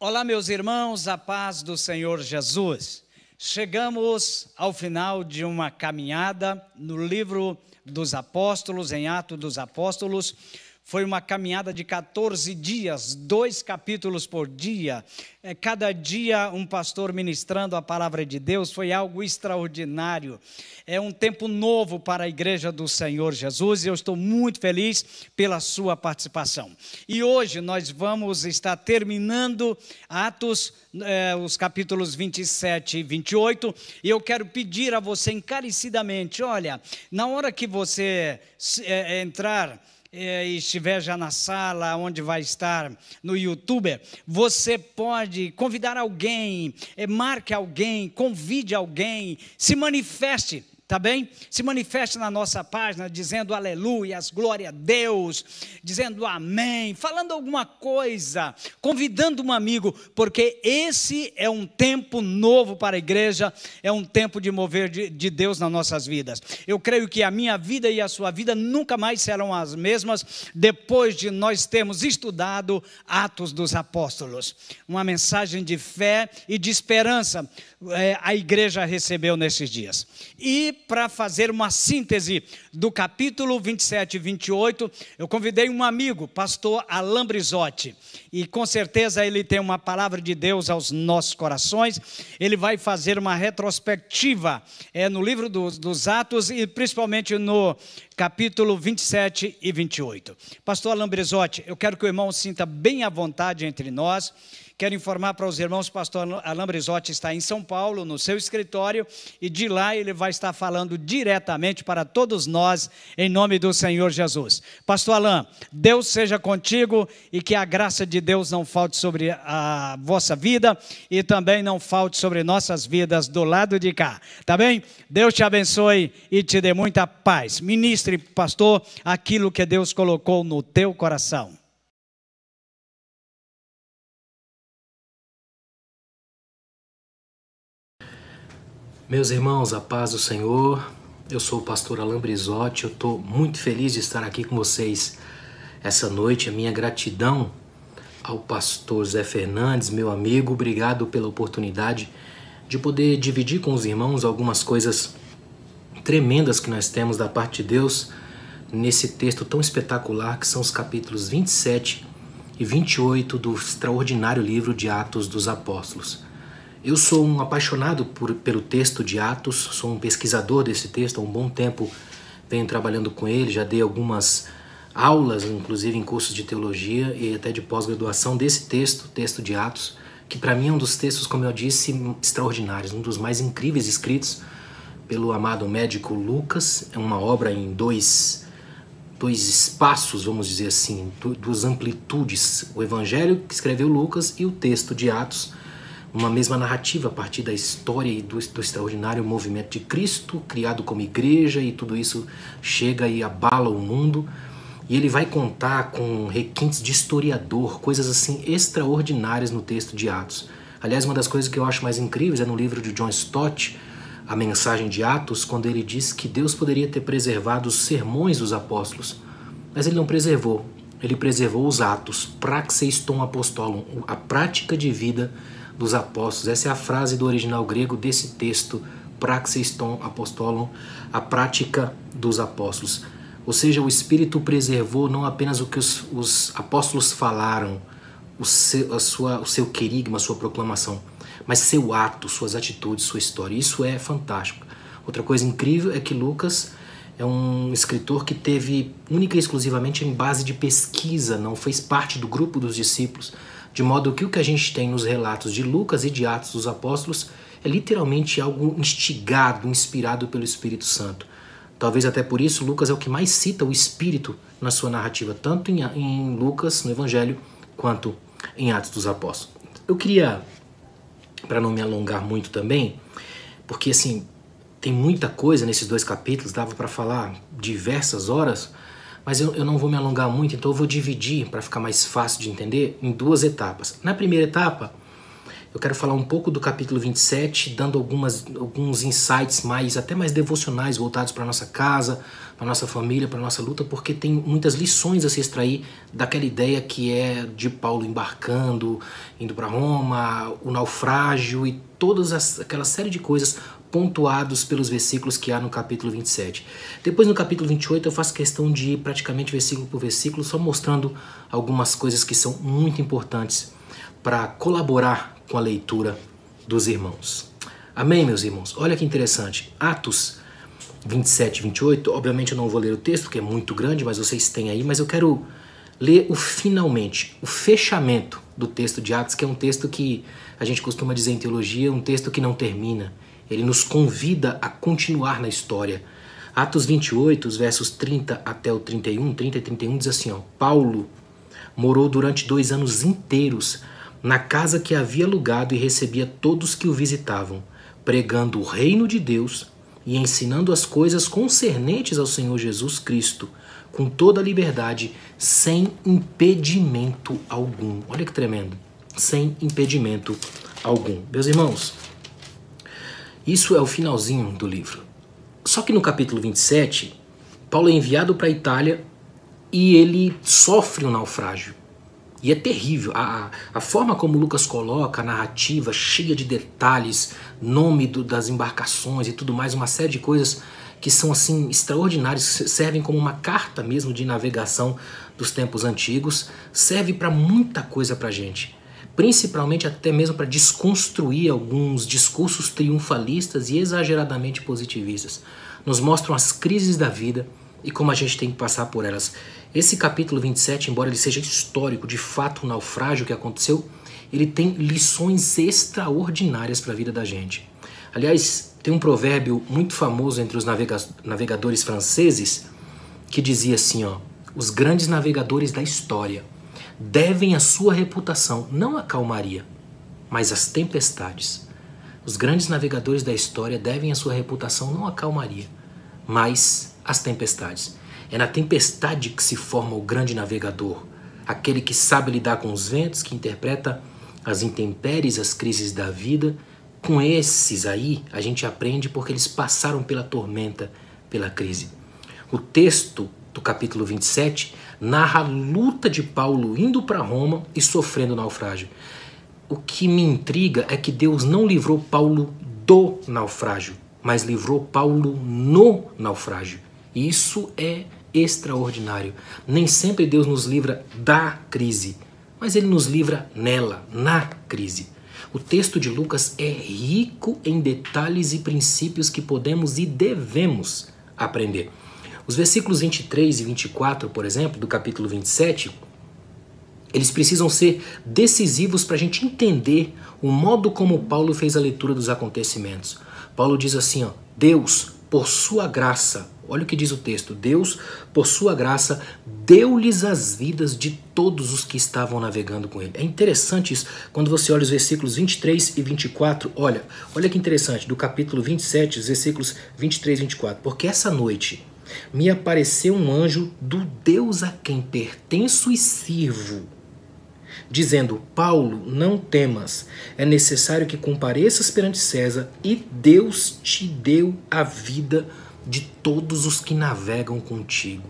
Olá, meus irmãos, a paz do Senhor Jesus. Chegamos ao final de uma caminhada no livro dos Apóstolos, em Atos dos Apóstolos. Foi uma caminhada de 14 dias, 2 capítulos por dia. Cada dia um pastor ministrando a palavra de Deus, foi algo extraordinário. É um tempo novo para a igreja do Senhor Jesus e eu estou muito feliz pela sua participação. E hoje nós vamos estar terminando Atos, os capítulos 27 e 28, e eu quero pedir a você encarecidamente, olha, na hora que você entrar e estiver já na sala, onde vai estar no YouTube, você pode convidar alguém, marque alguém, convide alguém, se manifeste. Tá bem? Se manifeste na nossa página, dizendo aleluias, glória a Deus, dizendo amém, falando alguma coisa, convidando um amigo, porque esse é um tempo novo para a igreja, é um tempo de mover de Deus nas nossas vidas. Eu creio que a minha vida e a sua vida nunca mais serão as mesmas, depois de nós termos estudado Atos dos Apóstolos. Uma mensagem de fé e de esperança a igreja recebeu nesses dias. E para fazer uma síntese do capítulo 27 e 28, eu convidei um amigo, pastor Alain Brizotti, e com certeza ele tem uma palavra de Deus aos nossos corações. Ele vai fazer uma retrospectiva no livro dos Atos e principalmente no capítulo 27 e 28. Pastor Alain Brizotti, eu quero que o irmão sinta bem à vontade entre nós. Quero informar para os irmãos, o pastor Alain Brizotti está em São Paulo, no seu escritório, e de lá ele vai estar falando diretamente para todos nós, em nome do Senhor Jesus. Pastor Alain, Deus seja contigo e que a graça de Deus não falte sobre a vossa vida e também não falte sobre nossas vidas do lado de cá, tá bem? Deus te abençoe e te dê muita paz. Ministre, pastor, aquilo que Deus colocou no teu coração. Meus irmãos, a paz do Senhor, eu sou o pastor Alain Brizotti, eu estou muito feliz de estar aqui com vocês essa noite. A minha gratidão ao pastor Zé Fernandes, meu amigo, obrigado pela oportunidade de poder dividir com os irmãos algumas coisas tremendas que nós temos da parte de Deus nesse texto tão espetacular que são os capítulos 27 e 28 do extraordinário livro de Atos dos Apóstolos. Eu sou um apaixonado pelo texto de Atos, sou um pesquisador desse texto, há um bom tempo venho trabalhando com ele, já dei algumas aulas, inclusive em cursos de teologia e até de pós-graduação desse texto de Atos, que para mim é um dos textos, como eu disse, extraordinários, um dos mais incríveis escritos pelo amado médico Lucas. É uma obra em dois espaços, vamos dizer assim, duas amplitudes, o evangelho que escreveu Lucas e o texto de Atos, uma mesma narrativa a partir da história e do extraordinário movimento de Cristo, criado como igreja, e tudo isso chega e abala o mundo. E ele vai contar com requintes de historiador, coisas assim extraordinárias no texto de Atos. Aliás, uma das coisas que eu acho mais incríveis é no livro de John Stott, A Mensagem de Atos, quando ele diz que Deus poderia ter preservado os sermões dos apóstolos, mas ele não preservou. Ele preservou os atos, praxeis ton apostolum, a prática de vida dos apóstolos. Essa é a frase do original grego desse texto, praxeis ton apostolum, a prática dos apóstolos. Ou seja, o Espírito preservou não apenas o que os apóstolos falaram, o seu querigma, a sua proclamação, mas seu ato, suas atitudes, sua história. Isso é fantástico. Outra coisa incrível é que Lucas é um escritor que teve única e exclusivamente em base de pesquisa, não fez parte do grupo dos discípulos, de modo que o que a gente tem nos relatos de Lucas e de Atos dos Apóstolos é literalmente algo instigado, inspirado pelo Espírito Santo. Talvez até por isso Lucas é o que mais cita o Espírito na sua narrativa, tanto em Lucas, no Evangelho, quanto em Atos dos Apóstolos. Eu queria, para não me alongar muito também, porque assim, tem muita coisa nesses 2 capítulos, dava para falar diversas horas, mas eu não vou me alongar muito, então eu vou dividir, para ficar mais fácil de entender, em 2 etapas. Na primeira etapa, eu quero falar um pouco do capítulo 27, dando alguns insights até mais devocionais, voltados para a nossa casa, para a nossa família, para a nossa luta, porque tem muitas lições a se extrair daquela ideia que é de Paulo embarcando, indo para Roma, o naufrágio e aquela série de coisas pontuados pelos versículos que há no capítulo 27. Depois no capítulo 28 eu faço questão de ir praticamente versículo por versículo, só mostrando algumas coisas que são muito importantes para colaborar com a leitura dos irmãos. Amém, meus irmãos? Olha que interessante. Atos 27 e 28, obviamente eu não vou ler o texto, que é muito grande, mas vocês têm aí, mas eu quero ler o finalmente, o fechamento do texto de Atos, que é um texto que a gente costuma dizer em teologia, um texto que não termina. Ele nos convida a continuar na história. Atos 28, os versos 30 até o 31, 30 e 31, diz assim, Paulo morou durante 2 anos inteiros na casa que havia alugado e recebia todos que o visitavam, pregando o reino de Deus e ensinando as coisas concernentes ao Senhor Jesus Cristo, com toda a liberdade, sem impedimento algum. Olha que tremendo. Sem impedimento algum. Meus irmãos, isso é o finalzinho do livro. Só que no capítulo 27, Paulo é enviado para a Itália e ele sofre um naufrágio. E é terrível. A forma como Lucas coloca a narrativa, cheia de detalhes, nome das embarcações e tudo mais, uma série de coisas que são assim extraordinárias, servem como uma carta mesmo de navegação dos tempos antigos, serve para muita coisa para a gente. Principalmente até mesmo para desconstruir alguns discursos triunfalistas e exageradamente positivistas. Nos mostram as crises da vida e como a gente tem que passar por elas. Esse capítulo 27, embora ele seja histórico, de fato, o naufrágio que aconteceu, ele tem lições extraordinárias para a vida da gente. Aliás, tem um provérbio muito famoso entre os navegadores franceses que dizia assim, os grandes navegadores da história devem a sua reputação não à calmaria, mas às tempestades. Os grandes navegadores da história devem a sua reputação não à calmaria, mas às tempestades. É na tempestade que se forma o grande navegador, aquele que sabe lidar com os ventos, que interpreta as intempéries, as crises da vida. Com esses aí, a gente aprende porque eles passaram pela tormenta, pela crise. O texto do capítulo 27 narra a luta de Paulo indo para Roma e sofrendo naufrágio. O que me intriga é que Deus não livrou Paulo do naufrágio, mas livrou Paulo no naufrágio. Isso é extraordinário. Nem sempre Deus nos livra da crise, mas Ele nos livra nela, na crise. O texto de Lucas é rico em detalhes e princípios que podemos e devemos aprender. Os versículos 23 e 24, por exemplo, do capítulo 27, eles precisam ser decisivos para a gente entender o modo como Paulo fez a leitura dos acontecimentos. Paulo diz assim, Deus, por sua graça, olha o que diz o texto, Deus, por sua graça, deu-lhes as vidas de todos os que estavam navegando com ele. É interessante isso, quando você olha os versículos 23 e 24, olha que interessante, do capítulo 27, os versículos 23 e 24, porque essa noite me apareceu um anjo do Deus a quem pertenço e sirvo, dizendo, Paulo, não temas, é necessário que compareças perante César e Deus te deu a vida de todos os que navegam contigo.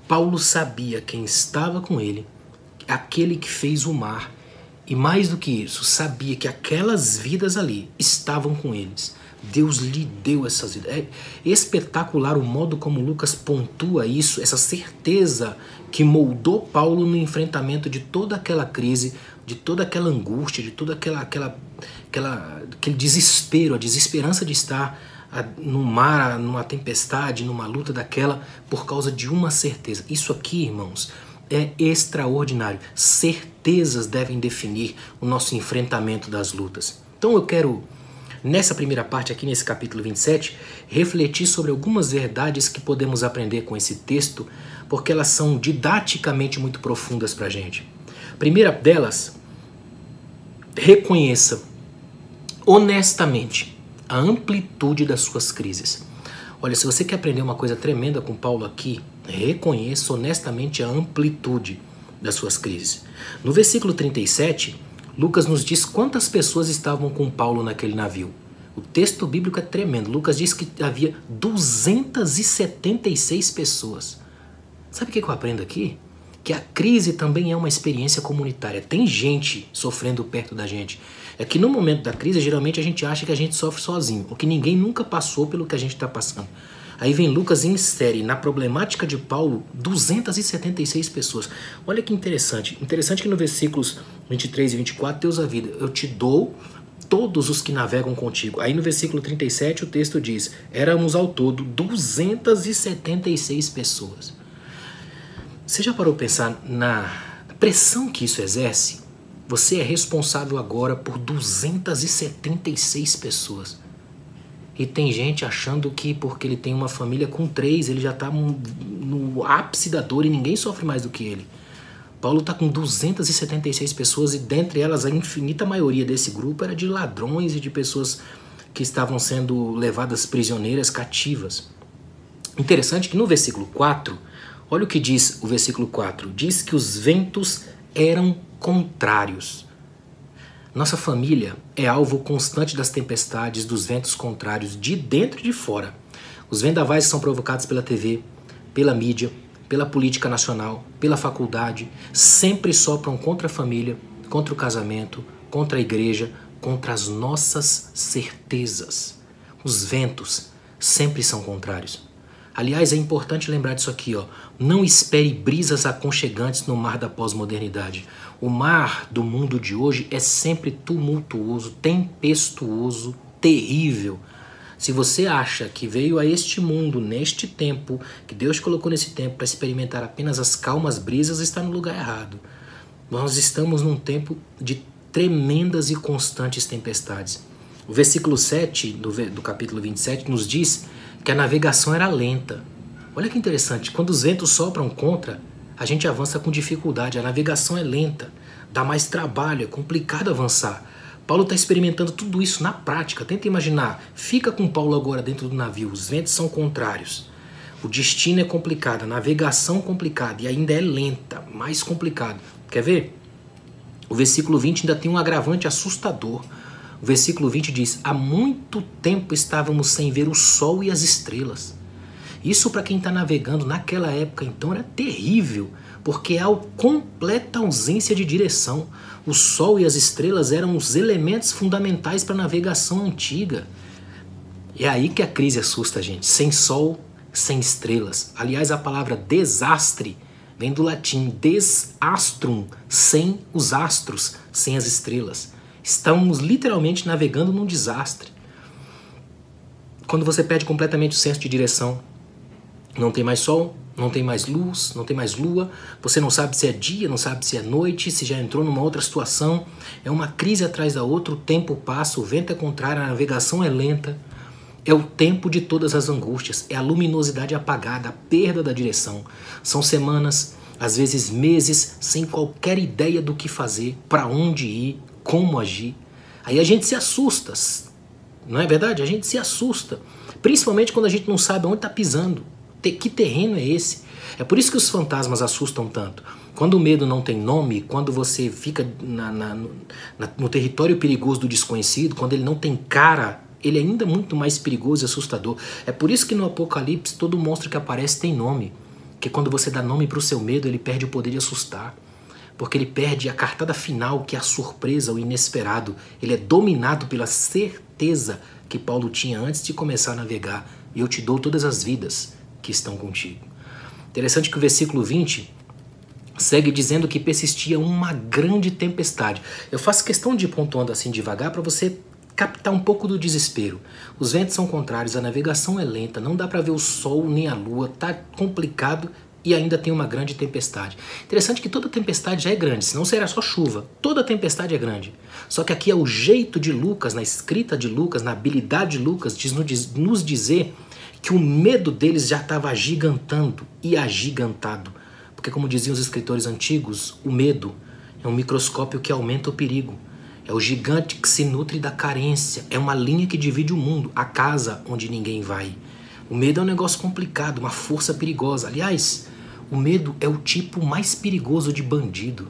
Paulo sabia quem estava com ele, aquele que fez o mar, e mais do que isso, sabia que aquelas vidas ali estavam com eles. Deus lhe deu essas vidas. É espetacular o modo como Lucas pontua isso, essa certeza que moldou Paulo no enfrentamento de toda aquela crise, de toda aquela angústia, de todo aquele desespero, a desesperança de estar no mar, numa tempestade, numa luta daquela, por causa de uma certeza. Isso aqui, irmãos, é extraordinário. Certezas devem definir o nosso enfrentamento das lutas. Então eu quero, nessa primeira parte aqui, nesse capítulo 27, refletir sobre algumas verdades que podemos aprender com esse texto, porque elas são didaticamente muito profundas para a gente. Primeira delas, reconheça honestamente a amplitude das suas crises. Olha, se você quer aprender uma coisa tremenda com Paulo aqui, reconheça honestamente a amplitude das suas crises. No versículo 37, Lucas nos diz quantas pessoas estavam com Paulo naquele navio. O texto bíblico é tremendo. Lucas diz que havia 276 pessoas. Sabe o que eu aprendo aqui? Que a crise também é uma experiência comunitária. Tem gente sofrendo perto da gente. É que no momento da crise, geralmente a gente acha que a gente sofre sozinho, ou que ninguém nunca passou pelo que a gente está passando. Aí vem Lucas e insere na problemática de Paulo 276 pessoas. Olha que interessante. Interessante que no versículos 23 e 24, Deus a vida. Eu te dou todos os que navegam contigo. Aí no versículo 37 o texto diz, éramos ao todo 276 pessoas. Você já parou para pensar na pressão que isso exerce? Você é responsável agora por 276 pessoas. E tem gente achando que porque ele tem uma família com 3, ele já está no ápice da dor e ninguém sofre mais do que ele. Paulo está com 276 pessoas e dentre elas a infinita maioria desse grupo era de ladrões e de pessoas que estavam sendo levadas prisioneiras, cativas. Interessante que no versículo 4, olha o que diz o versículo 4. Diz que os ventos eram contrários. Nossa família é alvo constante das tempestades, dos ventos contrários, de dentro e de fora. Os vendavais são provocados pela TV, pela mídia, pela política nacional, pela faculdade, sempre sopram contra a família, contra o casamento, contra a igreja, contra as nossas certezas. Os ventos sempre são contrários. Aliás, é importante lembrar disso aqui, ó. Não espere brisas aconchegantes no mar da pós-modernidade. O mar do mundo de hoje é sempre tumultuoso, tempestuoso, terrível. Se você acha que veio a este mundo, neste tempo, que Deus colocou nesse tempo para experimentar apenas as calmas brisas, está no lugar errado. Nós estamos num tempo de tremendas e constantes tempestades. O versículo 7 do capítulo 27 nos diz que a navegação era lenta. Olha que interessante, quando os ventos sopram contra, a gente avança com dificuldade, a navegação é lenta, dá mais trabalho, é complicado avançar. Paulo está experimentando tudo isso na prática. Tenta imaginar, fica com Paulo agora dentro do navio, os ventos são contrários, o destino é complicado, a navegação complicada e ainda é lenta, mais complicado. Quer ver? O versículo 20 ainda tem um agravante assustador. O versículo 20 diz, há muito tempo estávamos sem ver o sol e as estrelas. Isso para quem está navegando naquela época então era terrível, porque há completa ausência de direção. O sol e as estrelas eram os elementos fundamentais para a navegação antiga. É aí que a crise assusta a gente. Sem sol, sem estrelas. Aliás, a palavra desastre vem do latim desastrum, sem os astros, sem as estrelas. Estamos literalmente navegando num desastre. Quando você perde completamente o senso de direção, não tem mais sol, não tem mais luz, não tem mais lua, você não sabe se é dia, não sabe se é noite, se já entrou numa outra situação, é uma crise atrás da outra, o tempo passa, o vento é contrário, a navegação é lenta, é o tempo de todas as angústias, é a luminosidade apagada, a perda da direção. São semanas, às vezes meses, sem qualquer ideia do que fazer, para onde ir, como agir. Aí a gente se assusta, não é verdade? A gente se assusta, principalmente quando a gente não sabe onde está pisando. Que terreno é esse? É por isso que os fantasmas assustam tanto. Quando o medo não tem nome, quando você fica no território perigoso do desconhecido, quando ele não tem cara, ele é ainda muito mais perigoso e assustador. É por isso que no Apocalipse todo monstro que aparece tem nome. Porque quando você dá nome para o seu medo, ele perde o poder de assustar. Porque ele perde a cartada final, que é a surpresa, o inesperado. Ele é dominado pela certeza que Paulo tinha antes de começar a navegar. E eu te dou todas as vidas que estão contigo. Interessante que o versículo 20 segue dizendo que persistia uma grande tempestade. Eu faço questão de ir pontuando assim devagar para você captar um pouco do desespero. Os ventos são contrários, a navegação é lenta, não dá para ver o sol nem a lua, tá complicado e ainda tem uma grande tempestade. Interessante que toda tempestade já é grande, senão seria só chuva. Toda tempestade é grande. Só que aqui é o jeito de Lucas, na escrita de Lucas, na habilidade de Lucas, de nos dizer que o medo deles já estava agigantando e agigantado. Porque como diziam os escritores antigos, o medo é um microscópio que aumenta o perigo. É o gigante que se nutre da carência. É uma linha que divide o mundo, a casa onde ninguém vai. O medo é um negócio complicado, uma força perigosa. Aliás, o medo é o tipo mais perigoso de bandido.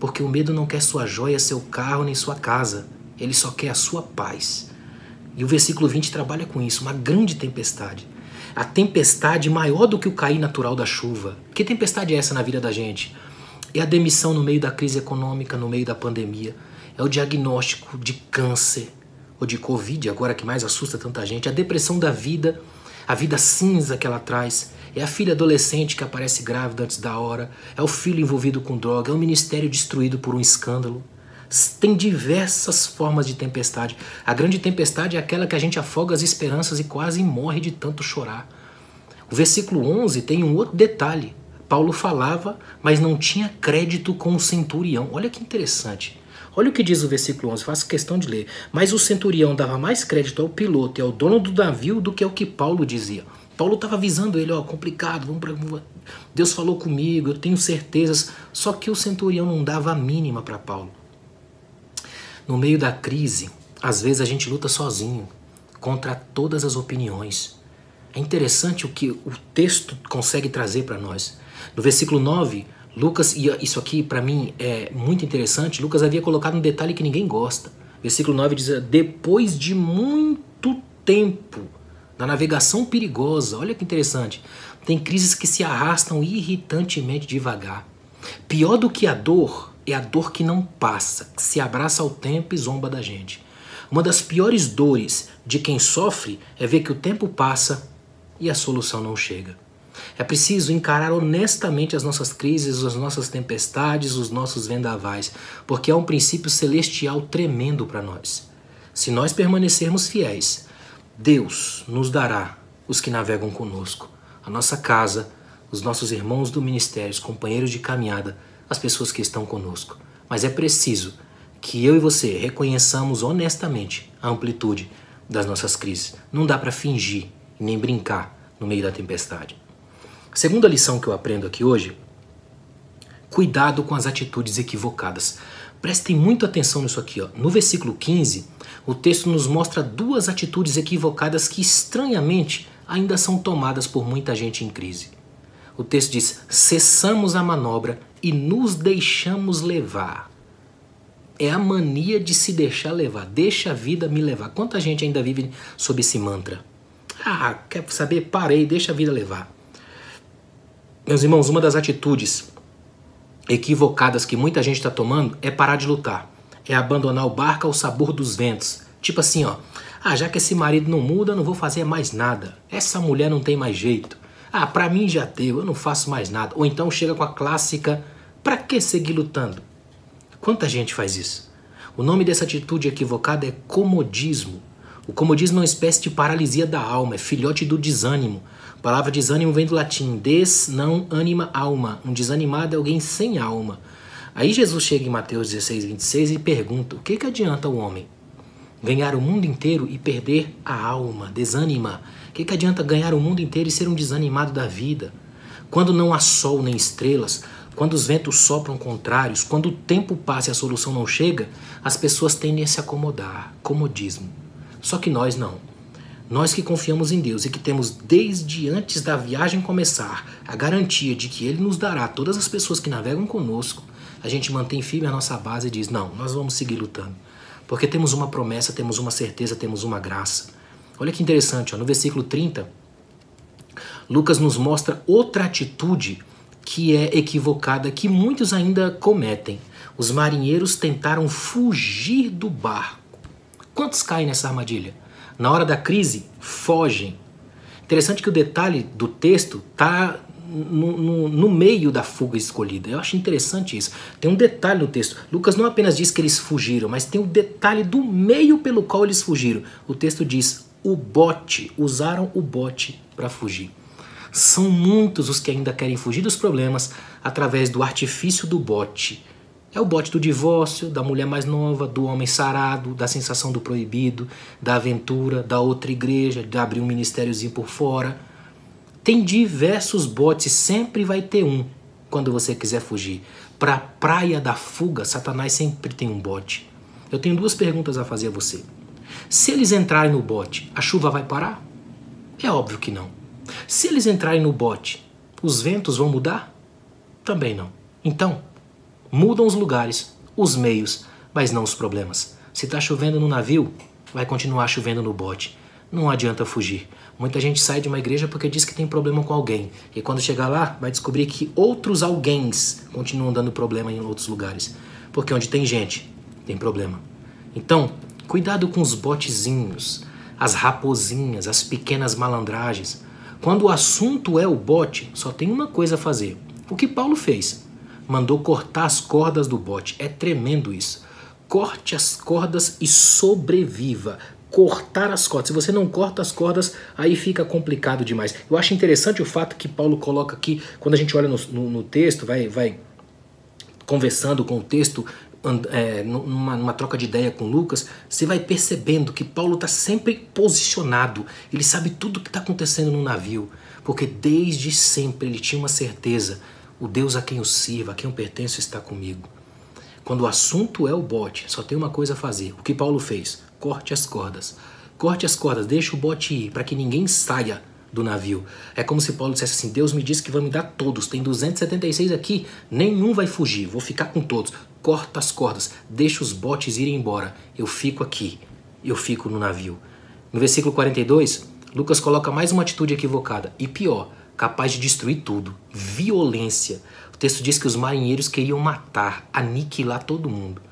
Porque o medo não quer sua joia, seu carro, nem sua casa. Ele só quer a sua paz. E o versículo 20 trabalha com isso, uma grande tempestade. A tempestade maior do que o cair natural da chuva. Que tempestade é essa na vida da gente? É a demissão no meio da crise econômica, no meio da pandemia. É o diagnóstico de câncer ou de Covid, agora que mais assusta tanta gente. A depressão da vida, a vida cinza que ela traz. É a filha adolescente que aparece grávida antes da hora. É o filho envolvido com droga. É o ministério destruído por um escândalo. Tem diversas formas de tempestade. A grande tempestade é aquela que a gente afoga as esperanças e quase morre de tanto chorar. O versículo 11 tem um outro detalhe. Paulo falava, mas não tinha crédito com o centurião. Olha que interessante. Olha o que diz o versículo 11, faço questão de ler. Mas o centurião dava mais crédito ao piloto e ao dono do navio do que ao que Paulo dizia. Paulo estava avisando ele, complicado, Deus falou comigo, eu tenho certezas. Só que o centurião não dava a mínima para Paulo. No meio da crise, às vezes a gente luta sozinho, contra todas as opiniões. É interessante o que o texto consegue trazer para nós. No versículo 9, Lucas, e isso aqui para mim é muito interessante, Lucas havia colocado um detalhe que ninguém gosta. Versículo 9 diz, depois de muito tempo, na navegação perigosa, olha que interessante, tem crises que se arrastam irritantemente devagar. Pior do que a dor é a dor que não passa, que se abraça ao tempo e zomba da gente. Uma das piores dores de quem sofre é ver que o tempo passa e a solução não chega. É preciso encarar honestamente as nossas crises, as nossas tempestades, os nossos vendavais, porque há um princípio celestial tremendo para nós. Se nós permanecermos fiéis, Deus nos dará os que navegam conosco, a nossa casa, os nossos irmãos do ministério, os companheiros de caminhada, as pessoas que estão conosco. Mas é preciso que eu e você reconheçamos honestamente a amplitude das nossas crises. Não dá para fingir e nem brincar no meio da tempestade. A segunda lição que eu aprendo aqui hoje, cuidado com as atitudes equivocadas. Prestem muita atenção nisso aqui. No versículo 15, o texto nos mostra duas atitudes equivocadas que estranhamente ainda são tomadas por muita gente em crise. O texto diz, cessamos a manobra e nos deixamos levar. É a mania de se deixar levar. Deixa a vida me levar. Quanta gente ainda vive sob esse mantra? Quer saber? Parei, deixa a vida levar. Meus irmãos, uma das atitudes equivocadas que muita gente está tomando é parar de lutar. É abandonar o barco ao sabor dos ventos. Tipo assim, já que esse marido não muda, eu não vou fazer mais nada. Essa mulher não tem mais jeito. Pra mim já deu, eu não faço mais nada. Ou então chega com a clássica, pra que seguir lutando? Quanta gente faz isso? O nome dessa atitude equivocada é comodismo. O comodismo é uma espécie de paralisia da alma, é filhote do desânimo. A palavra desânimo vem do latim, des não anima alma. Um desanimado é alguém sem alma. Aí Jesus chega em Mateus 16, 26 e pergunta, o que adianta o homem ganhar o mundo inteiro e perder a alma? Desânima. O que adianta ganhar o mundo inteiro e ser um desanimado da vida? Quando não há sol nem estrelas, quando os ventos sopram contrários, quando o tempo passa e a solução não chega, as pessoas tendem a se acomodar. Comodismo. Só que nós não. Nós que confiamos em Deus e que temos desde antes da viagem começar a garantia de que Ele nos dará todas as pessoas que navegam conosco, a gente mantém firme a nossa base e diz, não, nós vamos seguir lutando. Porque temos uma promessa, temos uma certeza, temos uma graça. Olha que interessante, no versículo 30, Lucas nos mostra outra atitude que é equivocada, que muitos ainda cometem. Os marinheiros tentaram fugir do barco. Quantos caem nessa armadilha? Na hora da crise, fogem. Interessante que o detalhe do texto está no meio da fuga escolhida. Eu acho interessante isso. Tem um detalhe no texto. Lucas não apenas diz que eles fugiram, mas tem um detalhe do meio pelo qual eles fugiram. O texto diz, o bote, usaram o bote para fugir. São muitos os que ainda querem fugir dos problemas através do artifício do bote. É o bote do divórcio, da mulher mais nova, do homem sarado, da sensação do proibido, da aventura, da outra igreja, de abrir um ministériozinho por fora. Tem diversos botes, sempre vai ter um quando você quiser fugir. Para a praia da fuga, Satanás sempre tem um bote. Eu tenho duas perguntas a fazer a você. Se eles entrarem no bote, a chuva vai parar? É óbvio que não. Se eles entrarem no bote, os ventos vão mudar? Também não. Então, mudam os lugares, os meios, mas não os problemas. Se está chovendo no navio, vai continuar chovendo no bote. Não adianta fugir. Muita gente sai de uma igreja porque diz que tem problema com alguém. E quando chegar lá, vai descobrir que outros alguéms continuam dando problema em outros lugares. Porque onde tem gente, tem problema. Então, cuidado com os botezinhos, as raposinhas, as pequenas malandragens. Quando o assunto é o bote, só tem uma coisa a fazer. O que Paulo fez? Mandou cortar as cordas do bote. É tremendo isso. Corte as cordas e sobreviva. Cortar as cordas. Se você não corta as cordas, aí fica complicado demais. Eu acho interessante o fato que Paulo coloca aqui, quando a gente olha no texto, vai conversando com o texto, numa troca de ideia com Lucas, você vai percebendo que Paulo está sempre posicionado. Ele sabe tudo o que está acontecendo no navio, porque desde sempre ele tinha uma certeza: o Deus a quem eu sirvo, a quem eu pertenço, está comigo. Quando o assunto é o bote, só tem uma coisa a fazer. O que Paulo fez? Corte as cordas. Corte as cordas, deixa o bote ir, para que ninguém saia do navio. É como se Paulo dissesse assim: Deus me disse que vai me dar todos, tem 276 aqui, nenhum vai fugir, vou ficar com todos. Corta as cordas, deixa os botes irem embora, eu fico aqui, eu fico no navio. No versículo 42, Lucas coloca mais uma atitude equivocada, e pior, capaz de destruir tudo: violência. O texto diz que os marinheiros queriam matar, aniquilar todo mundo.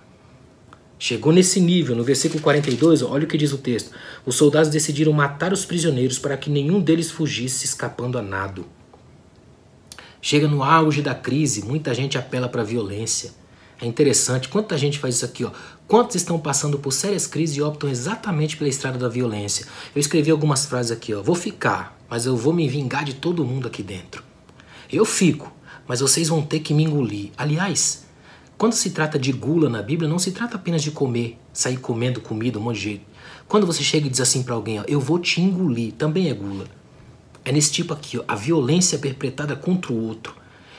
Chegou nesse nível, no versículo 42, olha o que diz o texto: os soldados decidiram matar os prisioneiros para que nenhum deles fugisse escapando a nado. Chega no auge da crise, muita gente apela para a violência. É interessante, quanta gente faz isso aqui, ó. Quantos estão passando por sérias crises e optam exatamente pela estrada da violência? Eu escrevi algumas frases aqui, ó. Vou ficar, mas eu vou me vingar de todo mundo aqui dentro. Eu fico, mas vocês vão ter que me engolir. Aliás, quando se trata de gula na Bíblia, não se trata apenas de comer, sair comendo comida, um monte de jeito. Quando você chega e diz assim para alguém, ó, eu vou te engolir, também é gula. É nesse tipo aqui, ó, a violência perpetrada contra o outro.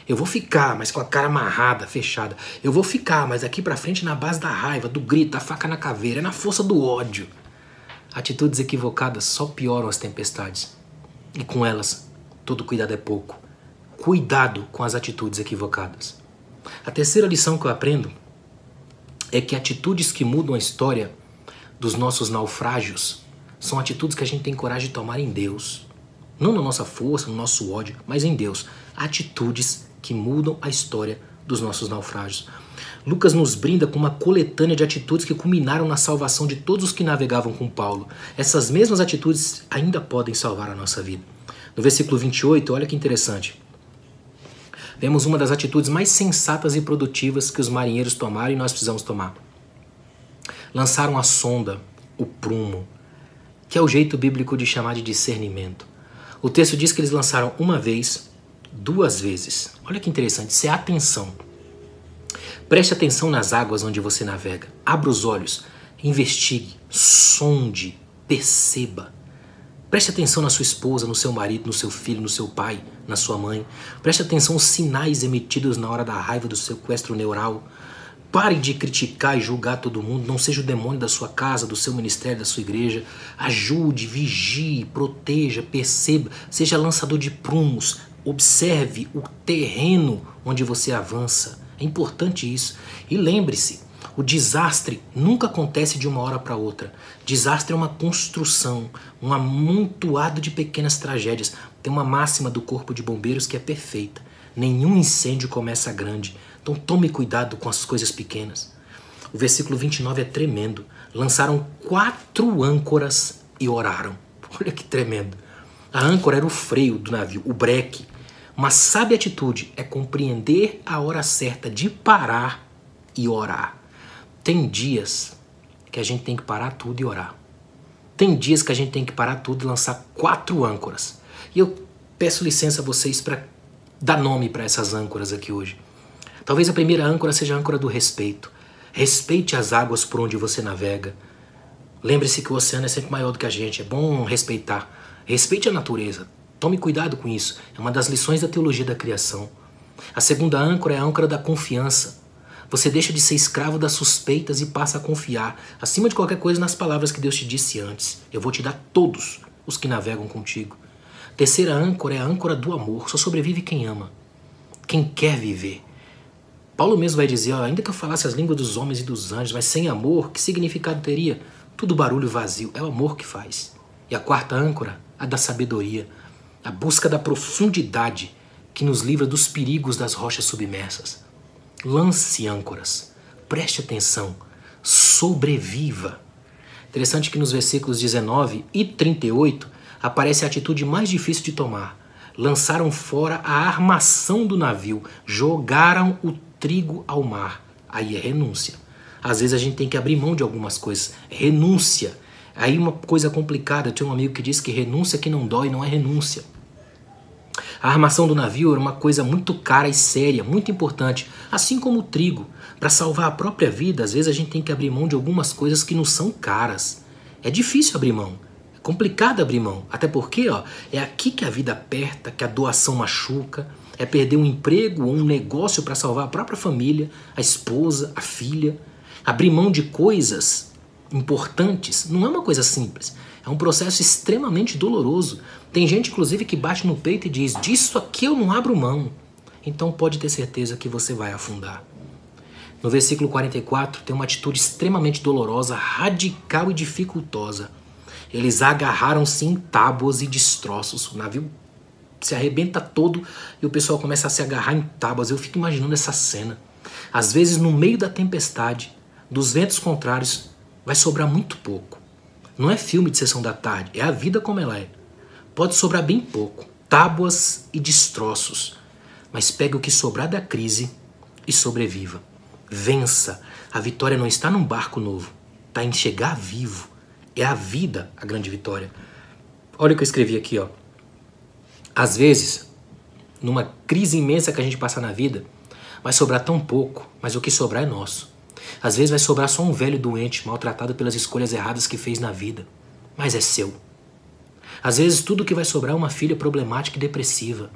Eu vou ficar, mas com a cara amarrada, fechada. Eu vou ficar, mas daqui pra frente na base da raiva, do grito, da faca na caveira, é na força do ódio. Atitudes equivocadas só pioram as tempestades. E com elas, todo cuidado é pouco. Cuidado com as atitudes equivocadas. A terceira lição que eu aprendo é que atitudes que mudam a história dos nossos naufrágios são atitudes que a gente tem coragem de tomar em Deus. Não na nossa força, no nosso ódio, mas em Deus. Atitudes que mudam a história dos nossos naufrágios. Lucas nos brinda com uma coletânea de atitudes que culminaram na salvação de todos os que navegavam com Paulo. Essas mesmas atitudes ainda podem salvar a nossa vida. No versículo 28, olha que interessante. Vemos uma das atitudes mais sensatas e produtivas que os marinheiros tomaram e nós precisamos tomar. Lançaram a sonda, o prumo, que é o jeito bíblico de chamar de discernimento. O texto diz que eles lançaram uma vez, 2 vezes. Olha que interessante, isso é atenção. Preste atenção nas águas onde você navega. Abra os olhos, investigue, sonde, perceba. Preste atenção na sua esposa, no seu marido, no seu filho, no seu pai, na sua mãe. Preste atenção aos sinais emitidos na hora da raiva do seu sequestro neural. Pare de criticar e julgar todo mundo. Não seja o demônio da sua casa, do seu ministério, da sua igreja. Ajude, vigie, proteja, perceba. Seja lançador de prumos. Observe o terreno onde você avança. É importante isso. E lembre-se, o desastre nunca acontece de uma hora para outra. Desastre é uma construção, um amontoado de pequenas tragédias. Tem uma máxima do Corpo de Bombeiros que é perfeita. Nenhum incêndio começa grande. Então tome cuidado com as coisas pequenas. O versículo 29 é tremendo. Lançaram 4 âncoras e oraram. Olha que tremendo. A âncora era o freio do navio, o breque. Uma sábia atitude é compreender a hora certa de parar e orar. Tem dias que a gente tem que parar tudo e orar. Tem dias que a gente tem que parar tudo e lançar 4 âncoras. E eu peço licença a vocês para dar nome para essas âncoras aqui hoje. Talvez a primeira âncora seja a âncora do respeito. Respeite as águas por onde você navega. Lembre-se que o oceano é sempre maior do que a gente. É bom respeitar. Respeite a natureza. Tome cuidado com isso. É uma das lições da teologia da criação. A segunda âncora é a âncora da confiança. Você deixa de ser escravo das suspeitas e passa a confiar, acima de qualquer coisa, nas palavras que Deus te disse antes. Eu vou te dar todos os que navegam contigo. Terceira âncora é a âncora do amor. Só sobrevive quem ama, quem quer viver. Paulo mesmo vai dizer, ó, ainda que eu falasse as línguas dos homens e dos anjos, mas sem amor, que significado teria? Tudo barulho vazio, é o amor que faz. E a quarta âncora, a da sabedoria, a busca da profundidade que nos livra dos perigos das rochas submersas. Lance âncoras, preste atenção, sobreviva. Interessante que nos versículos 19 e 38 aparece a atitude mais difícil de tomar. Lançaram fora a armação do navio, jogaram o trigo ao mar. Aí é renúncia. Às vezes a gente tem que abrir mão de algumas coisas. Renúncia. Aí uma coisa complicada, eu tenho um amigo que diz que renúncia que não dói não é renúncia. A armação do navio era uma coisa muito cara e séria, muito importante, assim como o trigo. Para salvar a própria vida, às vezes a gente tem que abrir mão de algumas coisas que não são caras. É difícil abrir mão, é complicado abrir mão. Até porque é aqui que a vida aperta, que a doação machuca, é perder um emprego ou um negócio para salvar a própria família, a esposa, a filha. Abrir mão de coisas importantes não é uma coisa simples. É um processo extremamente doloroso. Tem gente, inclusive, que bate no peito e diz: disso aqui eu não abro mão. Então pode ter certeza que você vai afundar. No versículo 44 tem uma atitude extremamente dolorosa, radical e dificultosa. Eles agarraram-se em tábuas e destroços. O navio se arrebenta todo e o pessoal começa a se agarrar em tábuas. Eu fico imaginando essa cena. Às vezes, no meio da tempestade, dos ventos contrários, vai sobrar muito pouco. Não é filme de sessão da tarde, é a vida como ela é. Pode sobrar bem pouco, tábuas e destroços. Mas pegue o que sobrar da crise e sobreviva. Vença. A vitória não está num barco novo, está em chegar vivo. É a vida a grande vitória. Olha o que eu escrevi aqui, ó. Às vezes, numa crise imensa que a gente passa na vida, vai sobrar tão pouco, mas o que sobrar é nosso. Às vezes vai sobrar só um velho doente, maltratado pelas escolhas erradas que fez na vida, mas é seu. Às vezes tudo que vai sobrar é uma filha problemática e depressiva,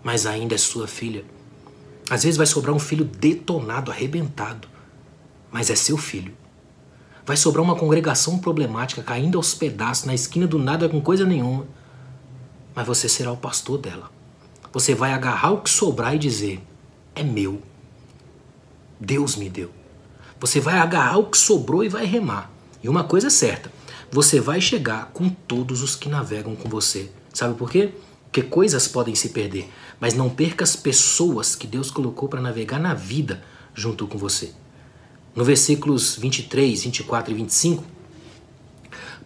mas ainda é sua filha. Às vezes vai sobrar um filho detonado, arrebentado, mas é seu filho. Vai sobrar uma congregação problemática caindo aos pedaços na esquina do nada com coisa nenhuma, mas você será o pastor dela. Você vai agarrar o que sobrar e dizer: é meu. Deus me deu. Você vai agarrar o que sobrou e vai remar. E uma coisa é certa, você vai chegar com todos os que navegam com você. Sabe por quê? Porque coisas podem se perder, mas não perca as pessoas que Deus colocou para navegar na vida junto com você. No versículos 23, 24 e 25,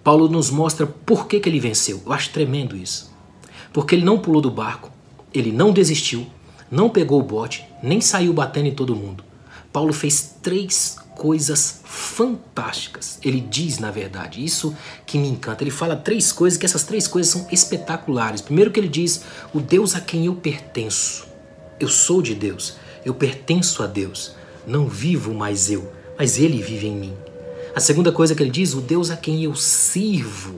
Paulo nos mostra por que ele venceu. Eu acho tremendo isso. Porque ele não pulou do barco, ele não desistiu, não pegou o bote, nem saiu batendo em todo mundo. Paulo fez 3 coisas fantásticas. Ele diz, na verdade, isso que me encanta. Ele fala 3 coisas, que essas 3 coisas são espetaculares. Primeiro que ele diz: o Deus a quem eu pertenço. Eu sou de Deus, eu pertenço a Deus. Não vivo mais eu, mas Ele vive em mim. A segunda coisa que ele diz: o Deus a quem eu sirvo.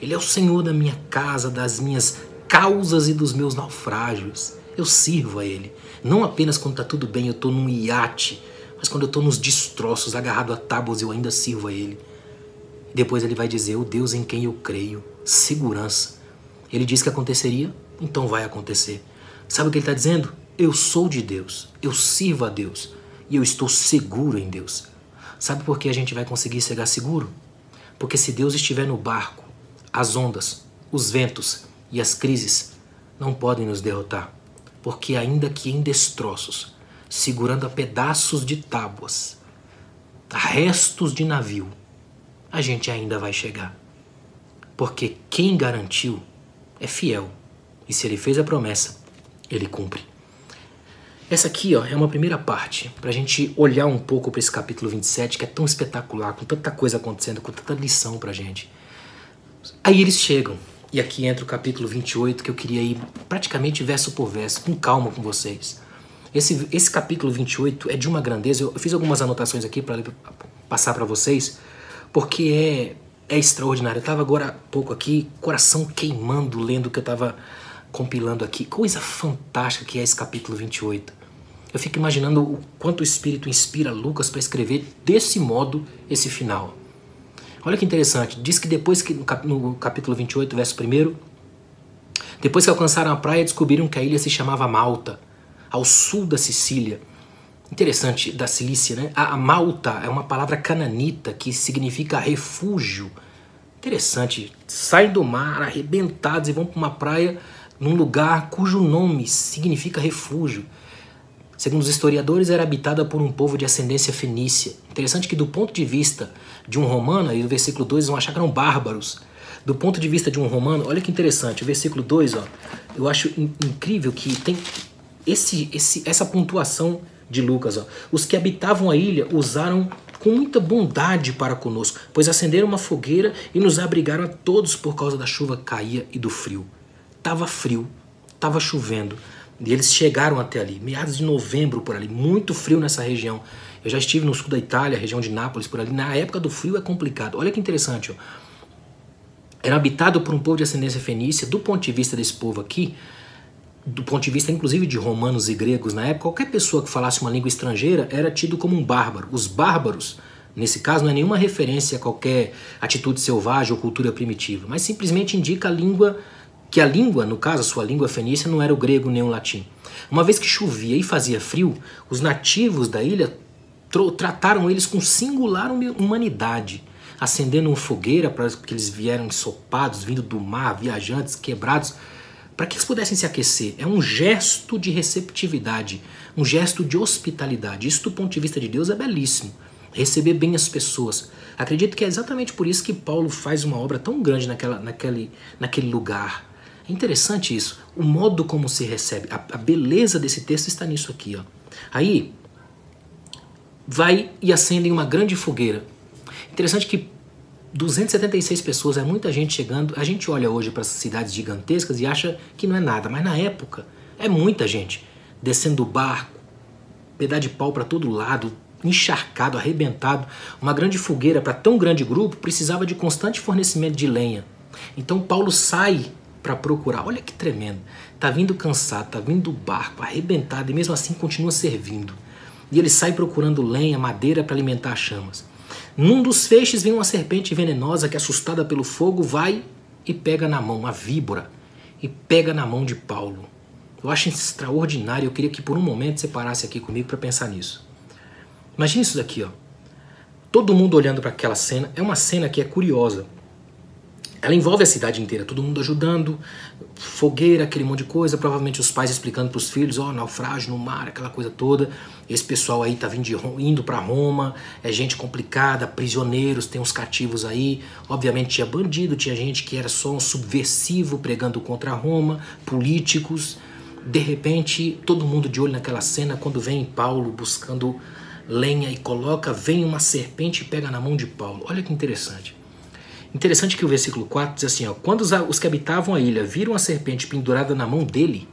Ele é o Senhor da minha casa, das minhas causas e dos meus naufrágios. Eu sirvo a Ele. Não apenas quando está tudo bem, eu estou num iate, mas quando eu estou nos destroços, agarrado a tábuas, eu ainda sirvo a Ele. Depois ele vai dizer: o Deus em quem eu creio. Segurança. Ele disse que aconteceria, então vai acontecer. Sabe o que ele está dizendo? Eu sou de Deus, eu sirvo a Deus e eu estou seguro em Deus. Sabe por que a gente vai conseguir chegar seguro? Porque se Deus estiver no barco, as ondas, os ventos e as crises não podem nos derrotar. Porque ainda que em destroços, segurando a pedaços de tábuas, a restos de navio, a gente ainda vai chegar. Porque quem garantiu é fiel. E se ele fez a promessa, ele cumpre. Essa aqui é uma primeira parte, para a gente olhar um pouco para esse capítulo 27, que é tão espetacular, com tanta coisa acontecendo, com tanta lição para a gente. Aí eles chegam, e aqui entra o capítulo 28, que eu queria ir praticamente verso por verso, com calma com vocês. Esse capítulo 28 é de uma grandeza. Eu fiz algumas anotações aqui para passar para vocês, porque é extraordinário. Eu estava agora há pouco aqui, coração queimando, lendo o que eu estava compilando aqui. Coisa fantástica que é esse capítulo 28. Eu fico imaginando o quanto o Espírito inspira Lucas para escrever desse modo esse final. Olha que interessante. Diz que depois que no capítulo 28, verso 1, depois que alcançaram a praia, descobriram que a ilha se chamava Malta, ao sul da Sicília. Interessante, da Cilícia, né? A Malta é uma palavra cananita que significa refúgio. Interessante, saem do mar arrebentados e vão para uma praia num lugar cujo nome significa refúgio. Segundo os historiadores, era habitada por um povo de ascendência fenícia. Interessante que do ponto de vista de um romano, aí no versículo 2 eles vão achar que eram bárbaros. Do ponto de vista de um romano, olha que interessante, o versículo 2, ó, eu acho incrível que tem essa pontuação de Lucas. Ó. Os que habitavam a ilha usaram com muita bondade para conosco, pois acenderam uma fogueira e nos abrigaram a todos por causa da chuva que caía e do frio. Tava frio, tava chovendo, e eles chegaram até ali, meados de novembro por ali, muito frio nessa região. Eu já estive no sul da Itália, região de Nápoles, por ali. Na época do frio é complicado. Olha que interessante, ó. Era habitado por um povo de ascendência fenícia. Do ponto de vista desse povo aqui, do ponto de vista inclusive de romanos e gregos na época, qualquer pessoa que falasse uma língua estrangeira era tido como um bárbaro. Os bárbaros, nesse caso, não é nenhuma referência a qualquer atitude selvagem ou cultura primitiva, mas simplesmente indica que a língua, no caso, a sua língua fenícia, não era o grego nem o latim. Uma vez que chovia e fazia frio, os nativos da ilha trataram eles com singular humanidade, acendendo uma fogueira para que eles vieram ensopados, vindo do mar, viajantes, quebrados, para que eles pudessem se aquecer. É um gesto de receptividade, um gesto de hospitalidade. Isso do ponto de vista de Deus é belíssimo. Receber bem as pessoas. Acredito que é exatamente por isso que Paulo faz uma obra tão grande naquele lugar. É interessante isso, o modo como se recebe, a beleza desse texto está nisso aqui. Ó. Aí, vai e acendem uma grande fogueira. Interessante que 276 pessoas, é muita gente chegando. A gente olha hoje para essas cidades gigantescas e acha que não é nada, mas na época é muita gente descendo do barco, pedaço de pau para todo lado, encharcado, arrebentado. Uma grande fogueira para tão grande grupo precisava de constante fornecimento de lenha. Então Paulo sai para procurar. Olha que tremendo. Tá vindo cansado, tá vindo do barco, arrebentado e mesmo assim continua servindo. E ele sai procurando lenha, madeira para alimentar as chamas. Num dos feixes vem uma serpente venenosa que, assustada pelo fogo, vai e pega na mão, uma víbora, e pega na mão de Paulo. Eu acho extraordinário, eu queria que por um momento você parasse aqui comigo para pensar nisso. Imagina isso daqui, ó. Todo mundo olhando para aquela cena, é uma cena que é curiosa. Ela envolve a cidade inteira, todo mundo ajudando, fogueira, aquele monte de coisa, provavelmente os pais explicando para os filhos, ó, naufrágio no mar, aquela coisa toda. Esse pessoal aí tá indo para Roma, é gente complicada, prisioneiros, tem uns cativos aí. Obviamente tinha bandido, tinha gente que era só um subversivo pregando contra Roma, políticos. De repente, todo mundo de olho naquela cena, quando vem Paulo buscando lenha e vem uma serpente e pega na mão de Paulo. Olha que interessante. Interessante que o versículo 4 diz assim, ó, quando os que habitavam a ilha viram a serpente pendurada na mão dele,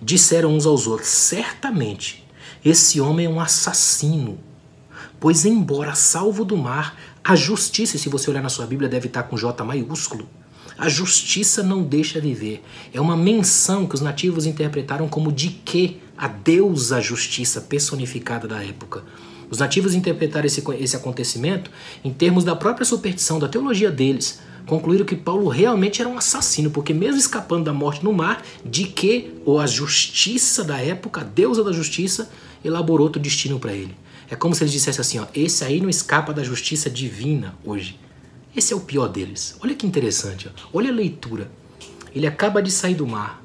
disseram uns aos outros, certamente, esse homem é um assassino, pois embora salvo do mar, a justiça, se você olhar na sua Bíblia, deve estar com J maiúsculo, a justiça não deixa viver. É uma menção que os nativos interpretaram como de que a deusa justiça personificada da época. Os nativos interpretaram esse acontecimento em termos da própria superstição, da teologia deles. Concluíram que Paulo realmente era um assassino, porque mesmo escapando da morte no mar, de que a justiça da época, a deusa da justiça, elaborou outro destino para ele. É como se eles dissessem assim, ó, esse aí não escapa da justiça divina hoje. Esse é o pior deles. Olha que interessante, ó. Olha a leitura. Ele acaba de sair do mar,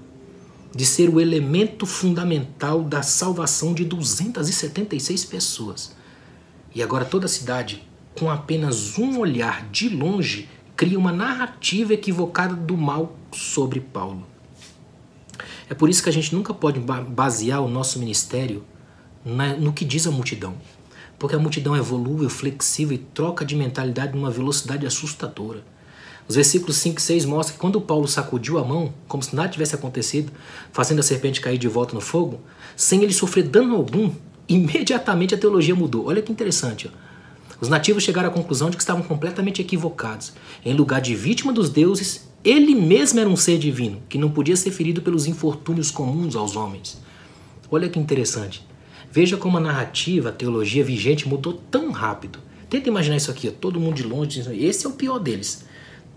de ser o elemento fundamental da salvação de 276 pessoas. E agora toda a cidade, com apenas um olhar de longe, cria uma narrativa equivocada do mal sobre Paulo. É por isso que a gente nunca pode basear o nosso ministério no que diz a multidão. Porque a multidão é volúvel, flexível e troca de mentalidade numa velocidade assustadora. Os versículos 5 e 6 mostram que quando Paulo sacudiu a mão, como se nada tivesse acontecido, fazendo a serpente cair de volta no fogo, sem ele sofrer dano algum, imediatamente a teologia mudou. Olha que interessante. Ó. Os nativos chegaram à conclusão de que estavam completamente equivocados. Em lugar de vítima dos deuses, ele mesmo era um ser divino, que não podia ser ferido pelos infortúnios comuns aos homens. Olha que interessante. Veja como a narrativa, a teologia vigente mudou tão rápido. Tenta imaginar isso aqui, ó. Todo mundo de longe, esse é o pior deles.